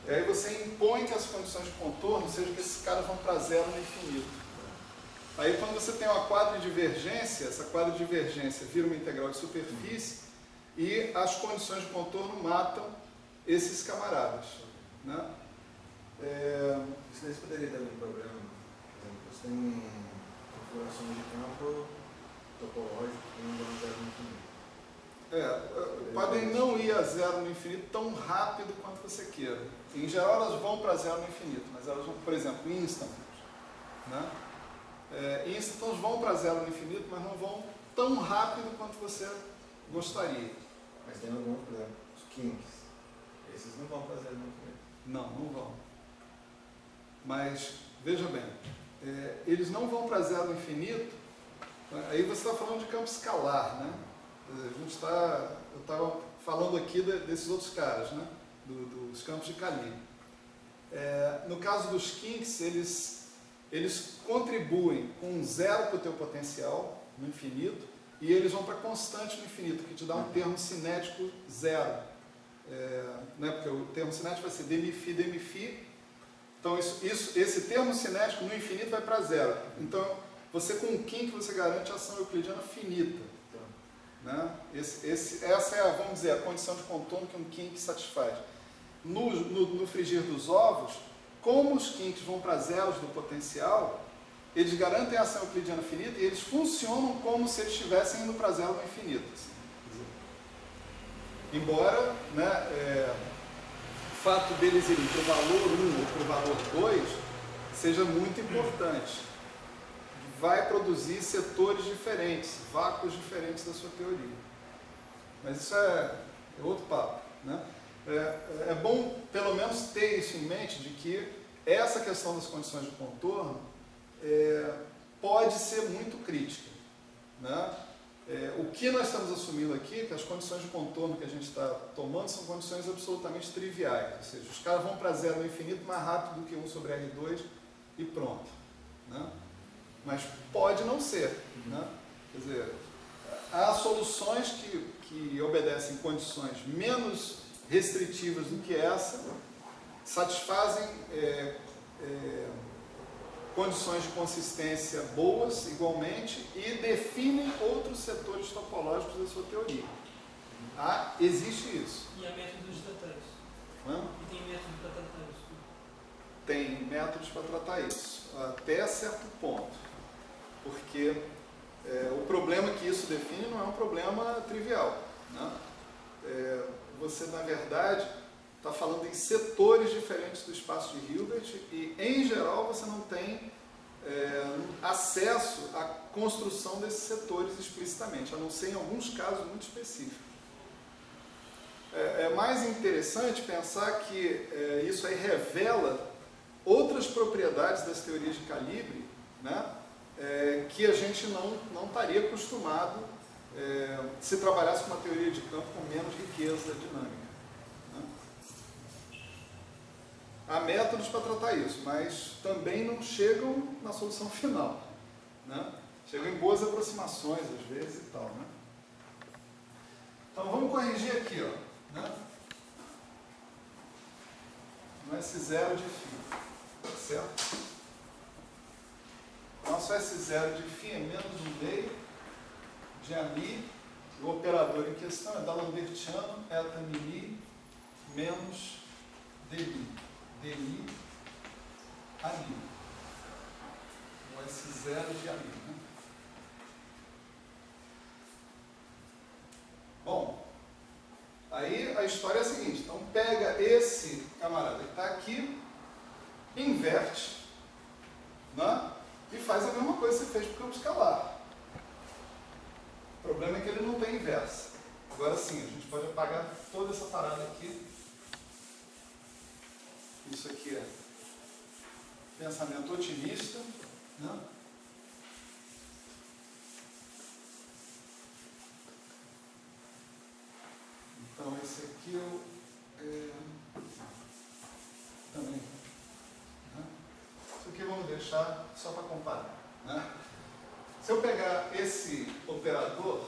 E aí você impõe que as condições de contorno sejam que esses caras vão para zero no infinito. Aí quando você tem uma quadridivergência, essa quadridivergência vira uma integral de superfície e as condições de contorno matam esses camaradas, né? Isso daí poderia dar algum problema? Por exemplo, você tem configurações de campo topológico que não vão zero no infinito. Podem não ir a zero no infinito tão rápido quanto você queira. Em geral elas vão para zero no infinito, mas elas vão, por exemplo, instantons, né? Instantons vão para zero no infinito, mas não vão tão rápido quanto você gostaria. Mas tem alguns, por exemplo, os kinks. Esses não vão para zero no infinito. Não vão. Mas, veja bem, eles não vão para zero no infinito, aí você está falando de campo escalar, né? Eu estava falando aqui desses outros caras, né? Dos campos de calibre. No caso dos kinks, eles contribuem com zero para o teu potencial no infinito e eles vão para constante no infinito, que te dá um termo cinético zero. Né? Porque o termo cinético vai ser dmi-φ. Então esse termo cinético no infinito vai para zero. Então você com o kink você garante a ação euclidiana finita. Né? Essa é, vamos dizer, a condição de contorno que um kink satisfaz. No frigir dos ovos, como os kinks vão para zeros do potencial, eles garantem a ação euclidiana finita e eles funcionam como se eles estivessem indo para zero no infinito. Assim. Embora, né, o fato deles irem para o valor 1 ou para o valor 2 seja muito importante. Vai produzir setores diferentes, vácuos diferentes da sua teoria. Mas isso é outro papo, né? É bom, pelo menos, ter isso em mente, de que essa questão das condições de contorno pode ser muito crítica, né? O que nós estamos assumindo aqui é que as condições de contorno que a gente está tomando são condições absolutamente triviais, ou seja, os caras vão para zero no infinito mais rápido do que 1 sobre R2 e pronto, né? Mas pode não ser, né? Quer dizer, há soluções que obedecem condições menos restritivas do que essa, satisfazem condições de consistência boas igualmente e definem outros setores topológicos da sua teoria. Existe isso. E há métodos de tratar isso. E tem métodos para tratar isso. Tem métodos para tratar isso, até certo ponto. Porque o problema que isso define não é um problema trivial, né? Você, na verdade, está falando em setores diferentes do espaço de Hilbert e, em geral, você não tem acesso à construção desses setores explicitamente, a não ser em alguns casos muito específicos. É mais interessante pensar que isso aí revela outras propriedades das teorias de calibre, né? Que a gente não estaria acostumado se trabalhasse com uma teoria de campo com menos riqueza dinâmica, né? Há métodos para tratar isso, mas também não chegam na solução final, né? Chegam em boas aproximações às vezes e tal, né? Então vamos corrigir aqui, ó, né? No S0 de φ, certo? Nosso S0 de φ é menos 1/2 de ami, o operador em questão é d'Alembertiano, eta mili, menos dmi, ami. O S0 de ami, né? a história é a seguinte, então pega esse camarada que está aqui, inverte, né? E faz a mesma coisa que você fez para o campo escalar. O problema é que ele não tem inversa. Agora sim, a gente pode apagar toda essa parada aqui. Isso aqui é pensamento otimista, né? Então esse aqui também. Né? Isso aqui vamos deixar só para comparar. Né? Se eu pegar esse operador,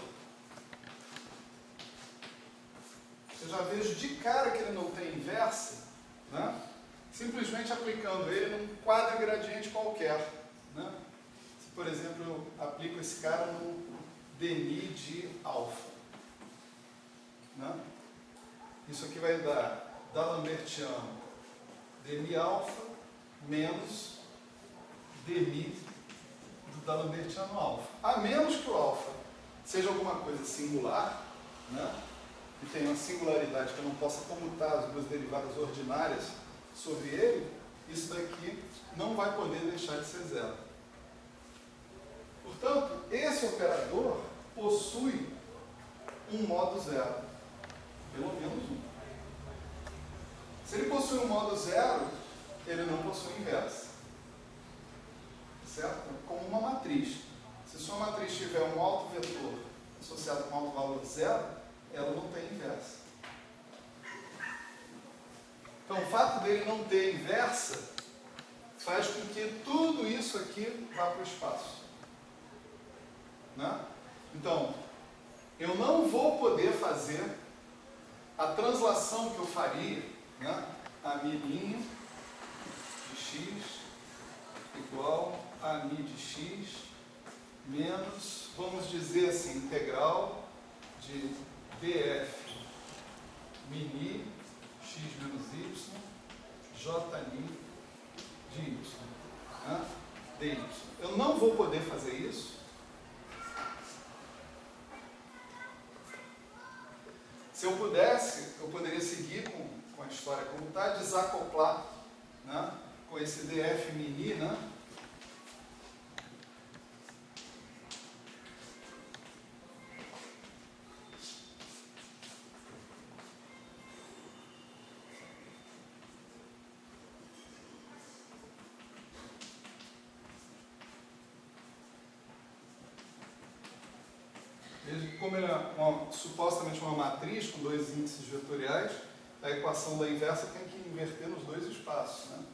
eu já vejo de cara que ele não tem inversa, né? Simplesmente aplicando ele num quadro gradiente qualquer. Né? Se, por exemplo, eu aplico esse cara no DNI de alfa. Né? Isso aqui vai dar D'Alembertiano DNI alfa menos DNI do D'Alembertiano alfa. A menos que o alfa seja alguma coisa singular, né? Que tenha uma singularidade que eu não possa comutar as duas derivadas ordinárias sobre ele, isso daqui não vai poder deixar de ser zero. Portanto, esse operador possui um modo zero. Pelo menos um. Se ele possui um modo zero, ele não possui inversa. Certo? Como uma matriz. Se sua matriz tiver um autovetor associado com um autovalor zero, ela não tem inversa. Então, o fato dele não ter inversa faz com que tudo isso aqui vá para o espaço. Né? Então, eu não vou poder fazer a translação que eu faria, né? A mi' de x igual a mi de x menos, vamos dizer assim, integral de df mini x menos y, j' de y, né? dy. Eu não vou poder fazer isso. Se eu pudesse, eu poderia seguir com a história como está, desacoplar, né? Com esse df mini, né? Como ele é supostamente uma matriz com dois índices vetoriais, a equação da inversa tem que inverter nos dois espaços, né?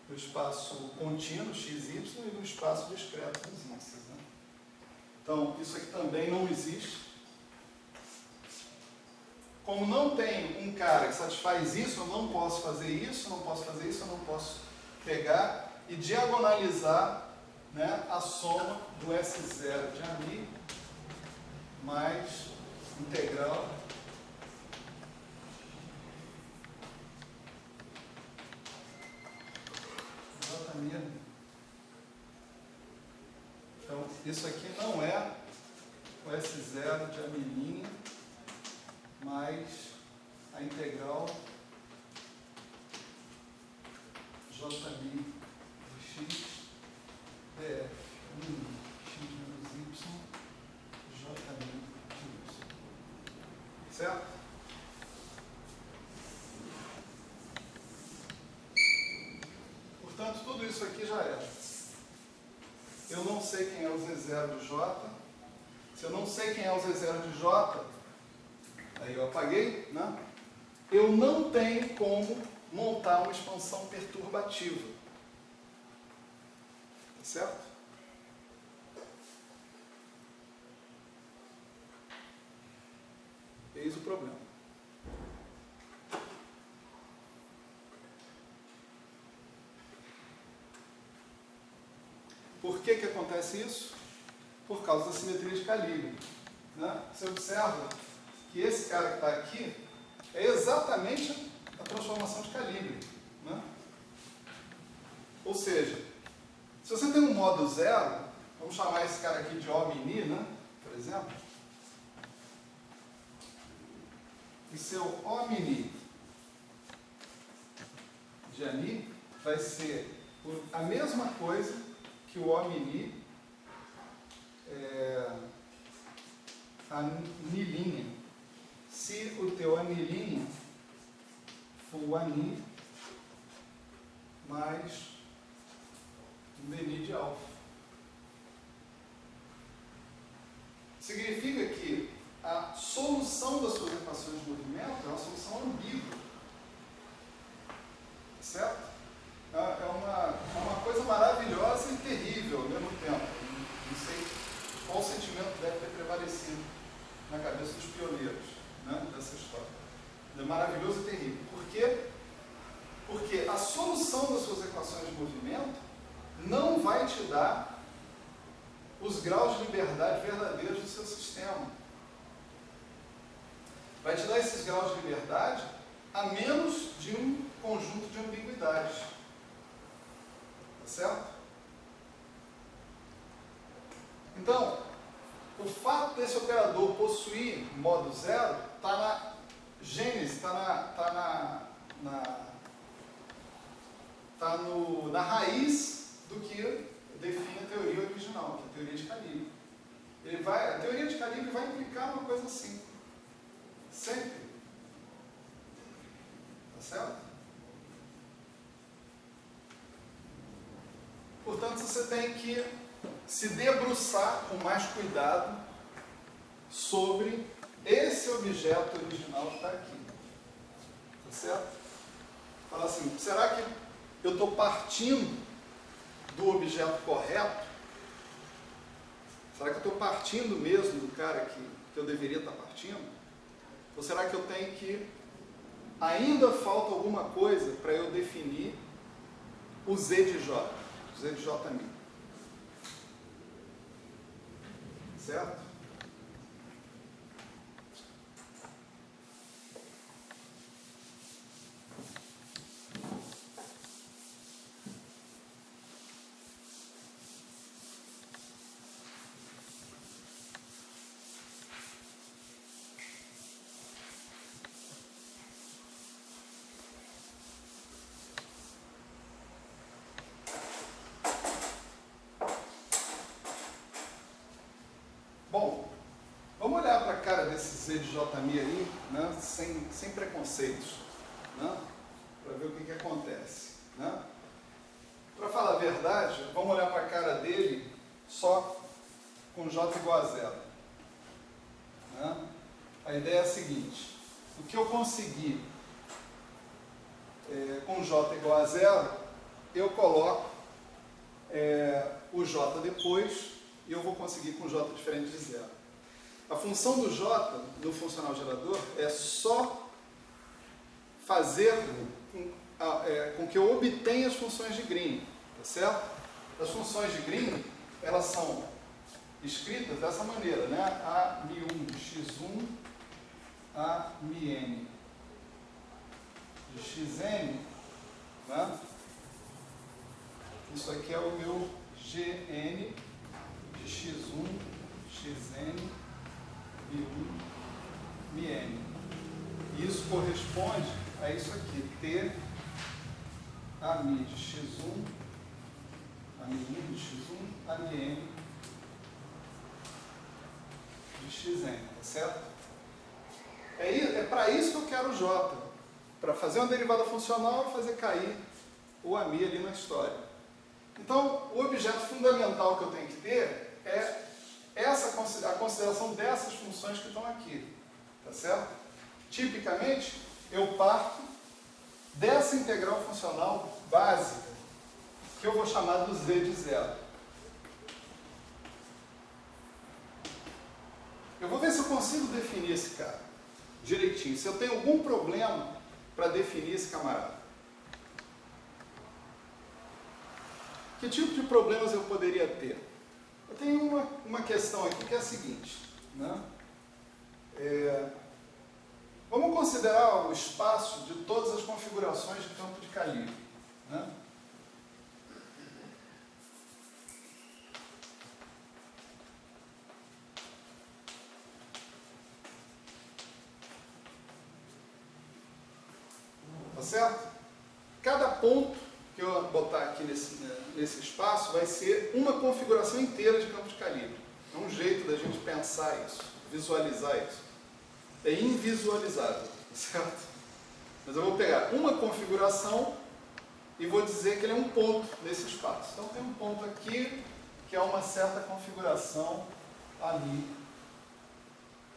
No espaço contínuo, xy, e no espaço discreto dos índices. Né? Então, isso aqui também não existe. Como não tem um cara que satisfaz isso, eu não posso fazer isso, não posso fazer isso, eu não posso pegar e diagonalizar, né, a soma do S0 de ami mais integral j'. Então, isso aqui não é o S0 de ami' mais a integral j' de x df min x menos y j' de y. Certo? Portanto, tudo isso aqui já é. Eu não sei quem é o Z0 de J. Se eu não sei quem é o Z0 de J, aí eu apaguei, né? Eu não tenho como montar uma expansão perturbativa. Tá certo? Eis o problema. Por que que acontece isso? Por causa da simetria de calibre. Né? Você observa que esse cara que está aqui é exatamente a transformação de calibre. Né? Ou seja, se você tem um modo zero, vamos chamar esse cara aqui de O', né? Por exemplo. o seu omni de ani vai ser a mesma coisa que o omni anilinha. Se o teu anilinha for o ani mais um dni de alfa. Significa que a solução das suas equações de movimento é uma solução ambígua. Certo? É uma coisa maravilhosa e terrível ao mesmo tempo. Não sei qual sentimento deve ter prevalecido na cabeça dos pioneiros, né, dessa história. É maravilhoso e terrível. Por quê? Porque a solução das suas equações de movimento não vai te dar os graus de liberdade verdadeiros do seu sistema. Vai te dar esses graus de liberdade a menos de um conjunto de ambiguidades. Tá certo? Então, o fato desse operador possuir modo zero está na gênese, está na raiz do que define a teoria original, que é a teoria de calibre. A teoria de calibre vai implicar uma coisa assim. Sempre. Tá certo? Portanto, você tem que se debruçar com mais cuidado sobre esse objeto original que está aqui. Tá certo? Fala assim, será que eu estou partindo do objeto correto? Será que eu estou partindo mesmo do cara que eu deveria estar partindo? Ou será que eu tenho que... Ainda falta alguma coisa para eu definir o Z de J, o Z de J mim. Certo? Bom, vamos olhar para a cara desse Z de JMI aí, né, sem preconceitos, né, para ver o que acontece. Né? Para falar a verdade, vamos olhar para a cara dele só com J igual a zero. Né? A ideia é a seguinte, o que eu conseguir com J igual a zero, eu coloco o J depois, e eu vou conseguir com J diferente de zero. A função do J no funcional gerador é só fazer com que eu obtenha as funções de Green, tá certo? As funções de Green, elas são escritas dessa maneira, né? A mi1 de x1, a mi_n de xn, né? Isso aqui é o meu Gn de x1, xn, mi1, mi_n. E isso corresponde a isso aqui, T, a mi de x1, a mi1 de x1, a mi_n de xn, tá certo? É para isso que eu quero o J, para fazer uma derivada funcional e fazer cair o AMI ali na história. Então, o objeto fundamental que eu tenho que ter é a consideração dessas funções que estão aqui, tá certo? Tipicamente, eu parto dessa integral funcional básica, que eu vou chamar do Z de zero. Eu vou ver se eu consigo definir esse cara direitinho, se eu tenho algum problema para definir esse camarada. Que tipo de problemas eu poderia ter? Eu tenho uma questão aqui que é a seguinte, né? Vamos considerar o espaço de todas as configurações de campo de calibre, né? certo? Cada ponto que eu botar aqui nesse espaço vai ser uma configuração inteira de campo de calibre. É um jeito da gente pensar isso, visualizar isso. É invisualizável, certo? Mas eu vou pegar uma configuração e vou dizer que ele é um ponto nesse espaço. Então tem um ponto aqui que é uma certa configuração ali.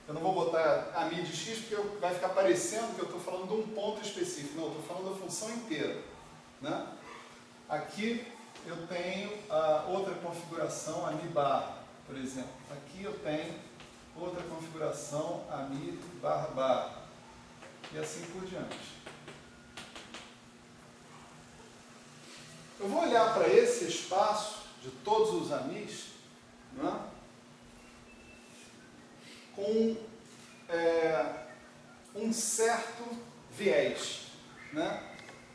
Eu não vou botar a mi de x porque vai ficar parecendo que eu estou falando de um ponto específico. Não, eu estou falando da função inteira, né? Aqui eu tenho a outra configuração, a mi barra, por exemplo. Aqui eu tenho outra configuração, a mi barra barra. E assim por diante. Eu vou olhar para esse espaço de todos os amis, né, com um certo viés, né,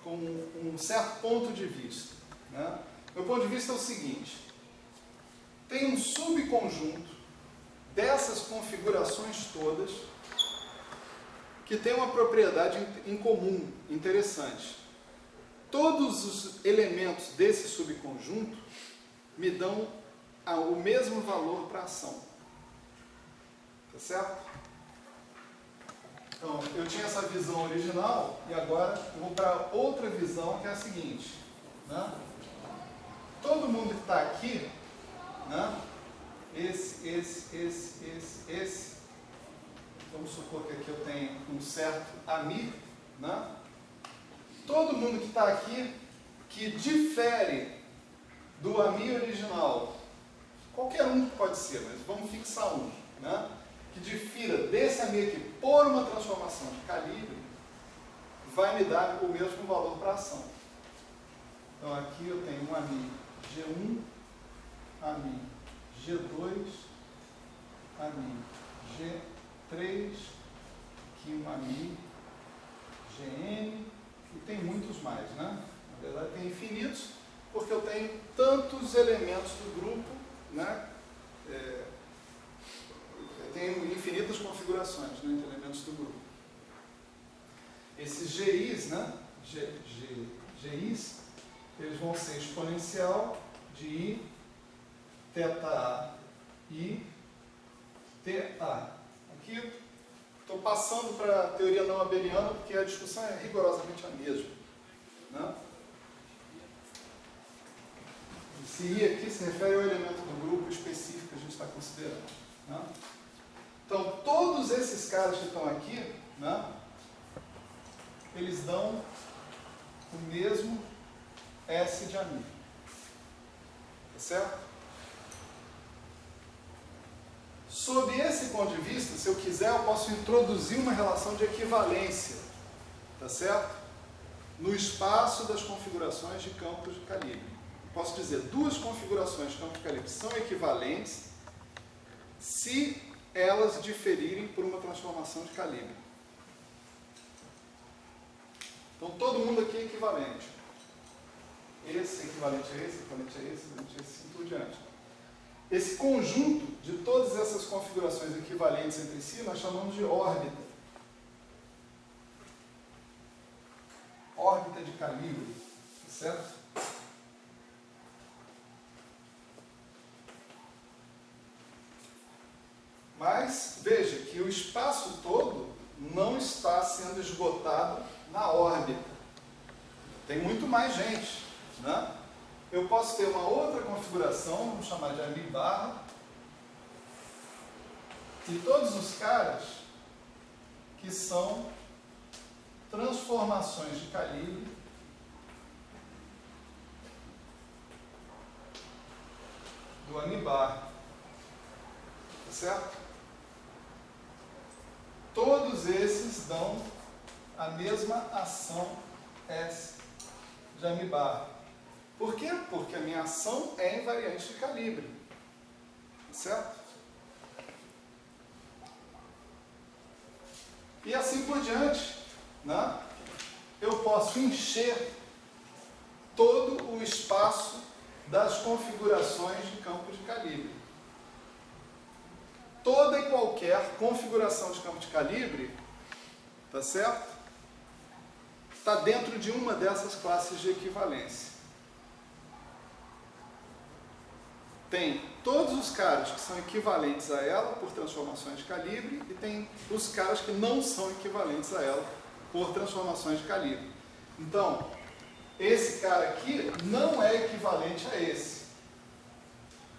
com um certo ponto de vista. Né? Meu ponto de vista é o seguinte: tem um subconjunto dessas configurações todas que tem uma propriedade em comum, interessante. Todos os elementos desse subconjunto me dão o mesmo valor para a ação. Tá certo? Então, eu tinha essa visão original e agora eu vou para outra visão, que é a seguinte. Né? Todo mundo que está aqui, né? Esse, vamos supor que aqui eu tenho um certo ami, né? Todo mundo que está aqui, que difere do ami original, qualquer um pode ser, mas vamos fixar um, né? Que difira desse ami aqui por uma transformação de calibre, vai me dar o mesmo valor para a ação. Então aqui eu tenho um ami G1, ami G2, ami G3, aqui um ami GN, e tem muitos mais, né? Na verdade tem infinitos, porque eu tenho tantos elementos do grupo, né? Eu tenho infinitas configurações, né, de elementos do grupo. Esses GIs, né? GIs, eles vão ser exponencial de I, θA, I, TA. Aqui estou passando para a teoria não abeliana, porque a discussão é rigorosamente a mesma. Né? Esse I aqui se refere ao elemento do grupo específico que a gente está considerando. Né? Então, todos esses caras que estão aqui, né, eles dão o mesmo S de ami. Tá certo? Sob esse ponto de vista, se eu quiser, eu posso introduzir uma relação de equivalência, tá certo? No espaço das configurações de campos de calibre. Posso dizer, duas configurações de campo de calibre são equivalentes se elas diferirem por uma transformação de calibre. Então, todo mundo aqui é equivalente. Esse é equivalente a esse, equivalente a esse, equivalente a esse, assim por diante. Esse conjunto de todas essas configurações equivalentes entre si, nós chamamos de órbita. Órbita de calibre, certo? Mas, veja que o espaço todo não está sendo esgotado na órbita. Tem muito mais gente, né? Eu posso ter uma outra configuração, vamos chamar de ami barra, e todos os caras que são transformações de calibre do ami barra. Tá certo? Todos esses dão a mesma ação S de ami barra. Por quê? Porque a minha ação é invariante de calibre. Certo? E assim por diante, né? Eu posso encher todo o espaço das configurações de campo de calibre. Toda e qualquer configuração de campo de calibre, tá certo? está dentro de uma dessas classes de equivalência. Tem todos os caras que são equivalentes a ela por transformações de calibre e tem os caras que não são equivalentes a ela por transformações de calibre. Então, esse cara aqui não é equivalente a esse.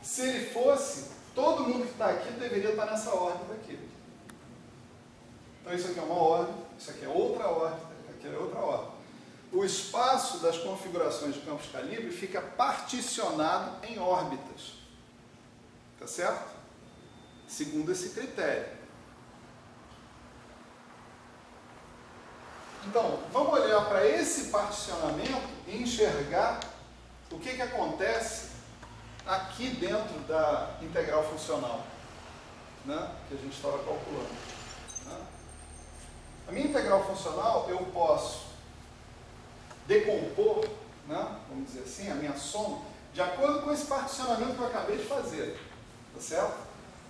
Se ele fosse, todo mundo que está aqui deveria estar nessa órbita aqui. Então isso aqui é uma órbita, isso aqui é outra órbita, aqui é outra órbita. O espaço das configurações de campos de calibre fica particionado em órbitas. Tá certo? Segundo esse critério. Então, vamos olhar para esse particionamento e enxergar o que acontece aqui dentro da integral funcional, né, que a gente estava calculando. Né? A minha integral funcional eu posso decompor, né, vamos dizer assim, a minha soma, de acordo com esse particionamento que eu acabei de fazer. Tá certo?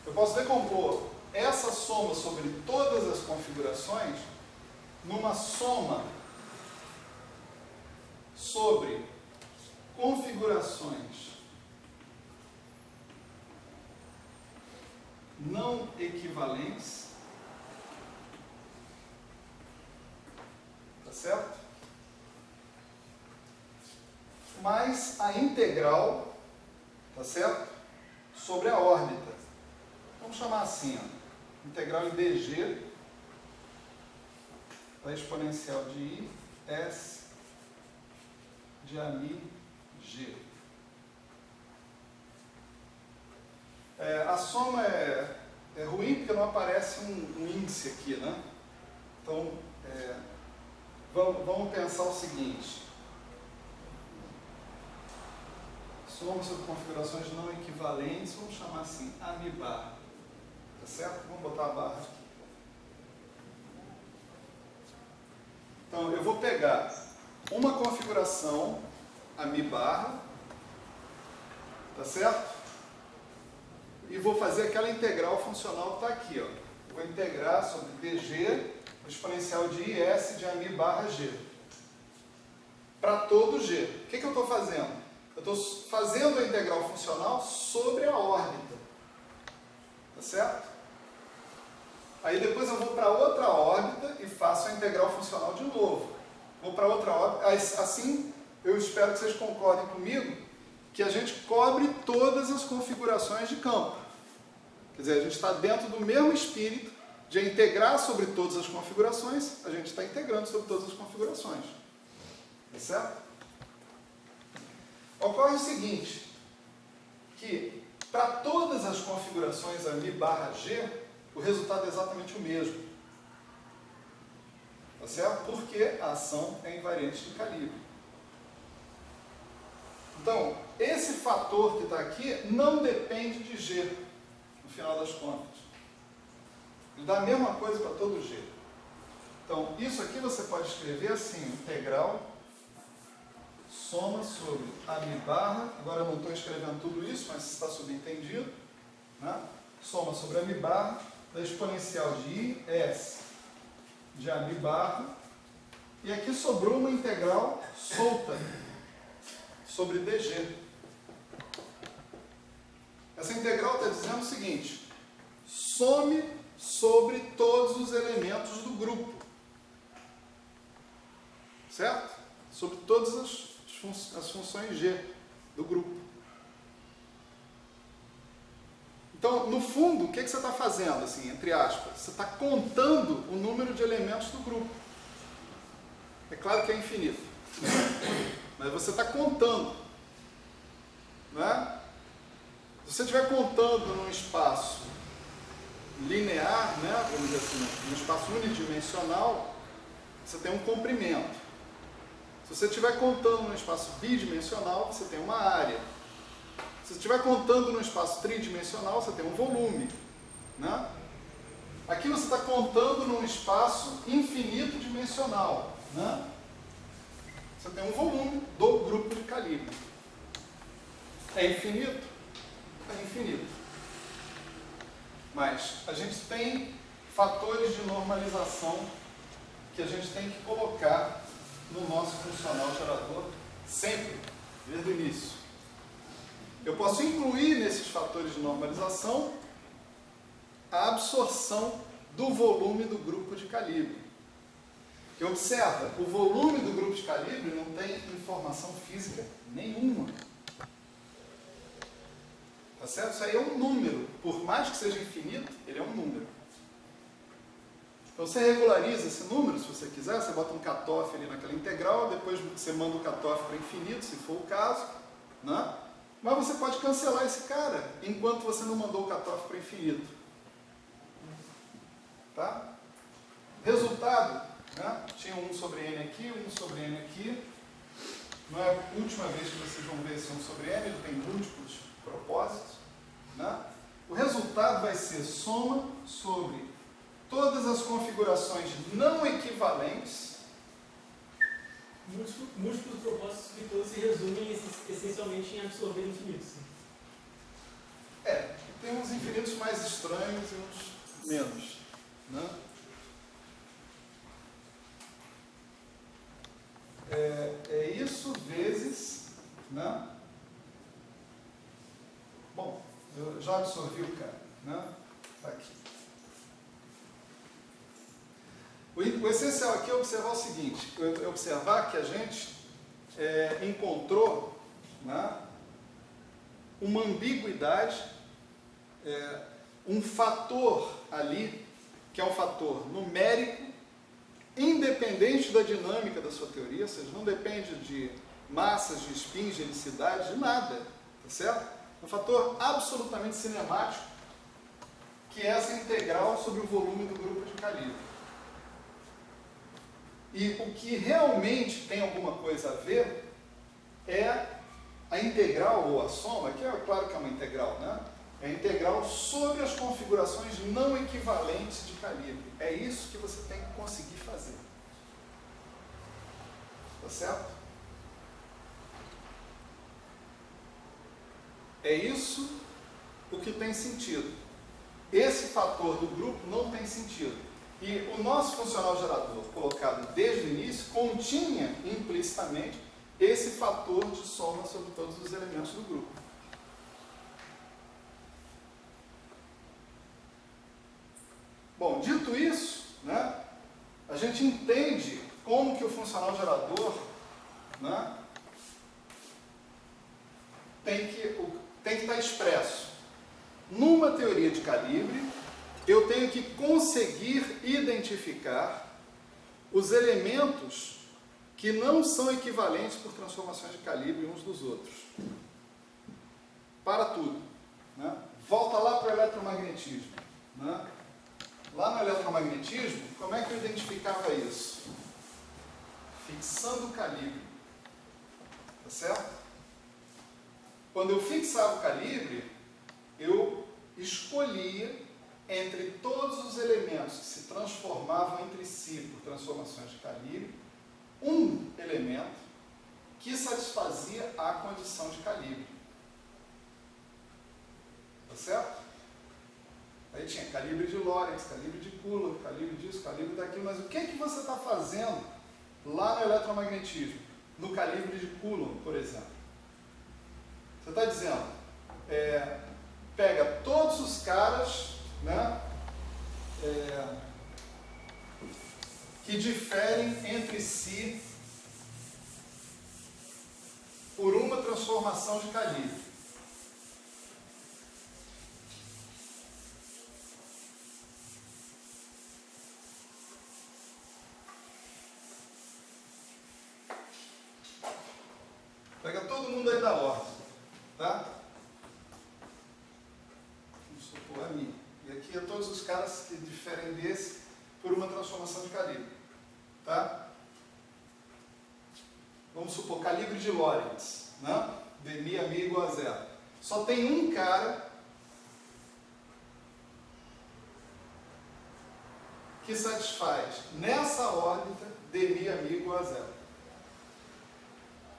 Eu posso decompor essa soma sobre todas as configurações numa soma sobre configurações não equivalentes, tá certo? Mais a integral, tá certo? Sobre a órbita. Vamos chamar assim, ó, integral em dg da exponencial de i s de ami g. A soma é ruim porque não aparece um índice aqui, né? Então, vamos pensar o seguinte. Soma sobre configurações não equivalentes, vamos chamar assim, ami barra. Tá certo? Vamos botar a barra aqui. Então, eu vou pegar uma configuração, ami barra, tá certo? E vou fazer aquela integral funcional que está aqui, ó. Vou integrar sobre dg, exponencial de is de ami barra g. Para todo g. O que eu estou fazendo? Eu estou fazendo a integral funcional sobre a órbita. Tá certo? Aí depois eu vou para outra órbita e faço a integral funcional de novo. Vou para outra órbita. Assim, eu espero que vocês concordem comigo que a gente cobre todas as configurações de campo. Quer dizer, a gente está dentro do mesmo espírito de integrar sobre todas as configurações, a gente está integrando sobre todas as configurações. Tá certo? Ocorre o seguinte, que para todas as configurações ami barra g, o resultado é exatamente o mesmo. Tá certo? Porque a ação é invariante de calibre. Então, esse fator que está aqui não depende de g, no final das contas. Ele dá a mesma coisa para todo g. Então, isso aqui você pode escrever assim, integral soma sobre ami barra, agora eu não estou escrevendo tudo isso, mas está subentendido, né? Soma sobre ami barra da exponencial de i, s de ami barra, e aqui sobrou uma integral solta sobre dg. Essa integral está dizendo o seguinte, some sobre todos os elementos do grupo, certo? Sobre todas as funções g do grupo. Então, no fundo, o que você está fazendo, assim, entre aspas? Você está contando o número de elementos do grupo. É claro que é infinito, mas você está contando, né? Se você estiver contando num espaço linear, né, vamos dizer assim, num espaço unidimensional, você tem um comprimento. Se você estiver contando num espaço bidimensional, você tem uma área. Se você estiver contando num espaço tridimensional, você tem um volume, né? Aqui você está contando num espaço infinito dimensional, né? Você tem um volume do grupo de calibre. É infinito? É infinito. Mas a gente tem fatores de normalização que a gente tem que colocar no nosso funcional gerador, sempre, desde o início. Eu posso incluir nesses fatores de normalização a absorção do volume do grupo de calibre. Porque observa, o volume do grupo de calibre não tem informação física nenhuma. Tá certo? Isso aí é um número. Por mais que seja infinito, ele é um número. Então você regulariza esse número, se você quiser, você bota um cutoff ali naquela integral, depois você manda o cutoff para infinito, se for o caso, né? Mas você pode cancelar esse cara, enquanto você não mandou o cutoff para infinito. Tá? Resultado, né? Tinha 1 sobre n aqui, 1 sobre n aqui. Não é a última vez que vocês vão ver esse 1 sobre n, ele tem múltiplos propósitos. Né? O resultado vai ser soma sobre todas as configurações não equivalentes. Múltiplos propósitos que todos se resumem essencialmente em absorver infinitos. Tem uns infinitos mais estranhos e uns menos. Né? É isso vezes, né? Bom, eu já absorvi o cara, né? Tá aqui. O essencial aqui é observar o seguinte, é observar que a gente encontrou, né, uma ambiguidade, um fator ali, que é um fator numérico, independente da dinâmica da sua teoria, ou seja, não depende de massas, de spins, de helicidade, de nada, tá certo? Um fator absolutamente cinemático, que é essa integral sobre o volume do grupo de calibre. E o que realmente tem alguma coisa a ver é a integral ou a soma, que é claro que é uma integral, né? É a integral sobre as configurações não equivalentes de calibre. É isso que você tem que conseguir fazer. Tá certo? É isso o que tem sentido. Esse fator do grupo não tem sentido. E o nosso funcional gerador, colocado desde o início, continha implicitamente esse fator de soma sobre todos os elementos do grupo. Bom, dito isso, né, a gente entende como que o funcional gerador, né, tem que estar expresso. Numa teoria de calibre, eu tenho que conseguir identificar os elementos que não são equivalentes por transformações de calibre uns dos outros. Para tudo. Né? Volta lá para o eletromagnetismo. Né? Lá no eletromagnetismo, como é que eu identificava isso? Fixando o calibre. Tá certo? Quando eu fixava o calibre, eu escolhia entre todos os elementos que se transformavam entre si por transformações de calibre, um elemento que satisfazia a condição de calibre. Tá certo? Aí tinha calibre de Lorentz, calibre de Coulomb, calibre disso, calibre daquilo, mas o que você está fazendo lá no eletromagnetismo? No calibre de Coulomb, por exemplo. Você está dizendo, pega todos os caras, né, que diferem entre si por uma transformação de calibre. Pega todo mundo aí da ordem, tá? Vamos supor a mim. E aqui é todos os caras que diferem desse por uma transformação de calibre, tá? Vamos supor calibre de Lorentz, né? dmi a mi igual a zero. Só tem um cara que satisfaz nessa órbita dmi a mi igual a zero.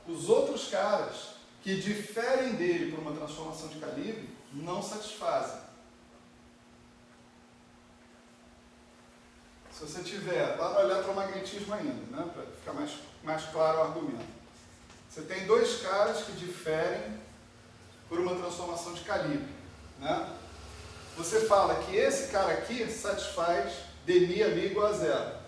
Os outros caras que diferem dele por uma transformação de calibre não satisfazem. se você tiver, lá no eletromagnetismo ainda, né, para ficar mais claro o argumento, você tem dois caras que diferem por uma transformação de calibre, né? Você fala que esse cara aqui satisfaz dmi igual a zero.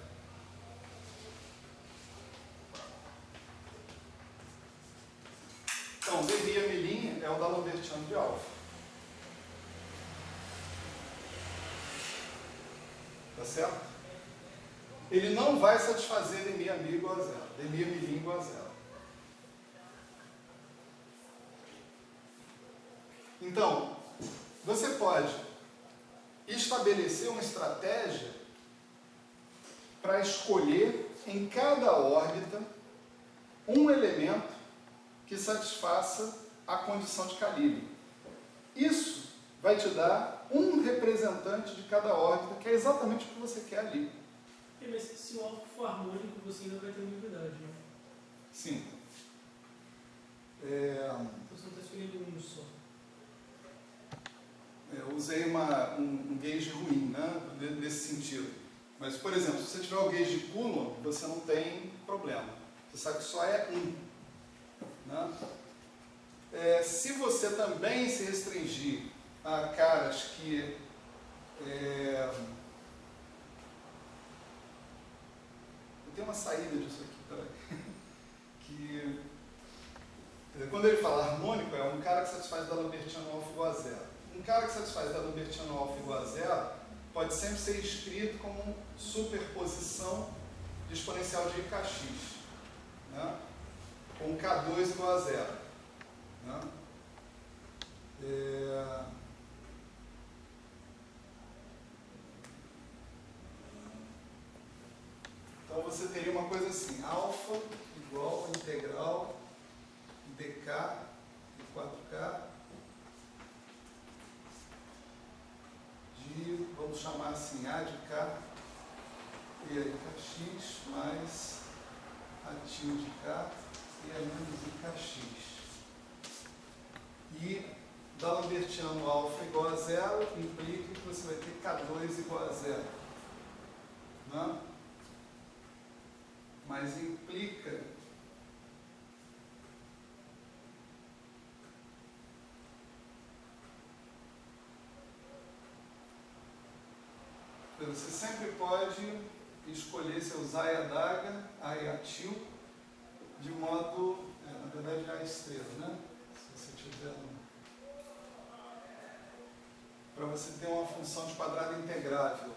Então, dmi é o da Lambertiano de alfa. Tá certo? Ele não vai satisfazer dmi igual a zero. Dmi igual a zero. Então, você pode estabelecer uma estratégia para escolher em cada órbita um elemento que satisfaça a condição de calibre. Isso vai te dar um representante de cada órbita, que é exatamente o que você quer ali. Mas se o alfa for harmônico, você ainda vai ter ambiguidade, né? Sim. Você não está escolhendo um só. Eu usei um gauge ruim, né, nesse sentido. Mas, por exemplo, se você tiver o gauge de Coulomb, você não tem problema. Você sabe que só é um. Né? Se você também se restringir a caras que... Eu tenho uma saída disso aqui, peraí. Que... Quando ele fala harmônico, é um cara que satisfaz da Lambertiano alfa igual a zero. Um cara que satisfaz da Lambertiano alfa igual a zero pode sempre ser escrito como superposição de exponencial de kx, né? Com K2 igual a zero. Né? Então você teria uma coisa assim, alfa igual a integral dk de 4k de, vamos chamar assim, A de K e A de kx mais A tilde de K e A menos de kx. E da Lambertiano alfa igual a zero implica que você vai ter K2 igual a zero. Né? Mas implica você sempre pode escolher seus A e a daga, A e a til, de modo, na verdade, A estrela, né? Se você tiver para você ter uma função de quadrado integrável.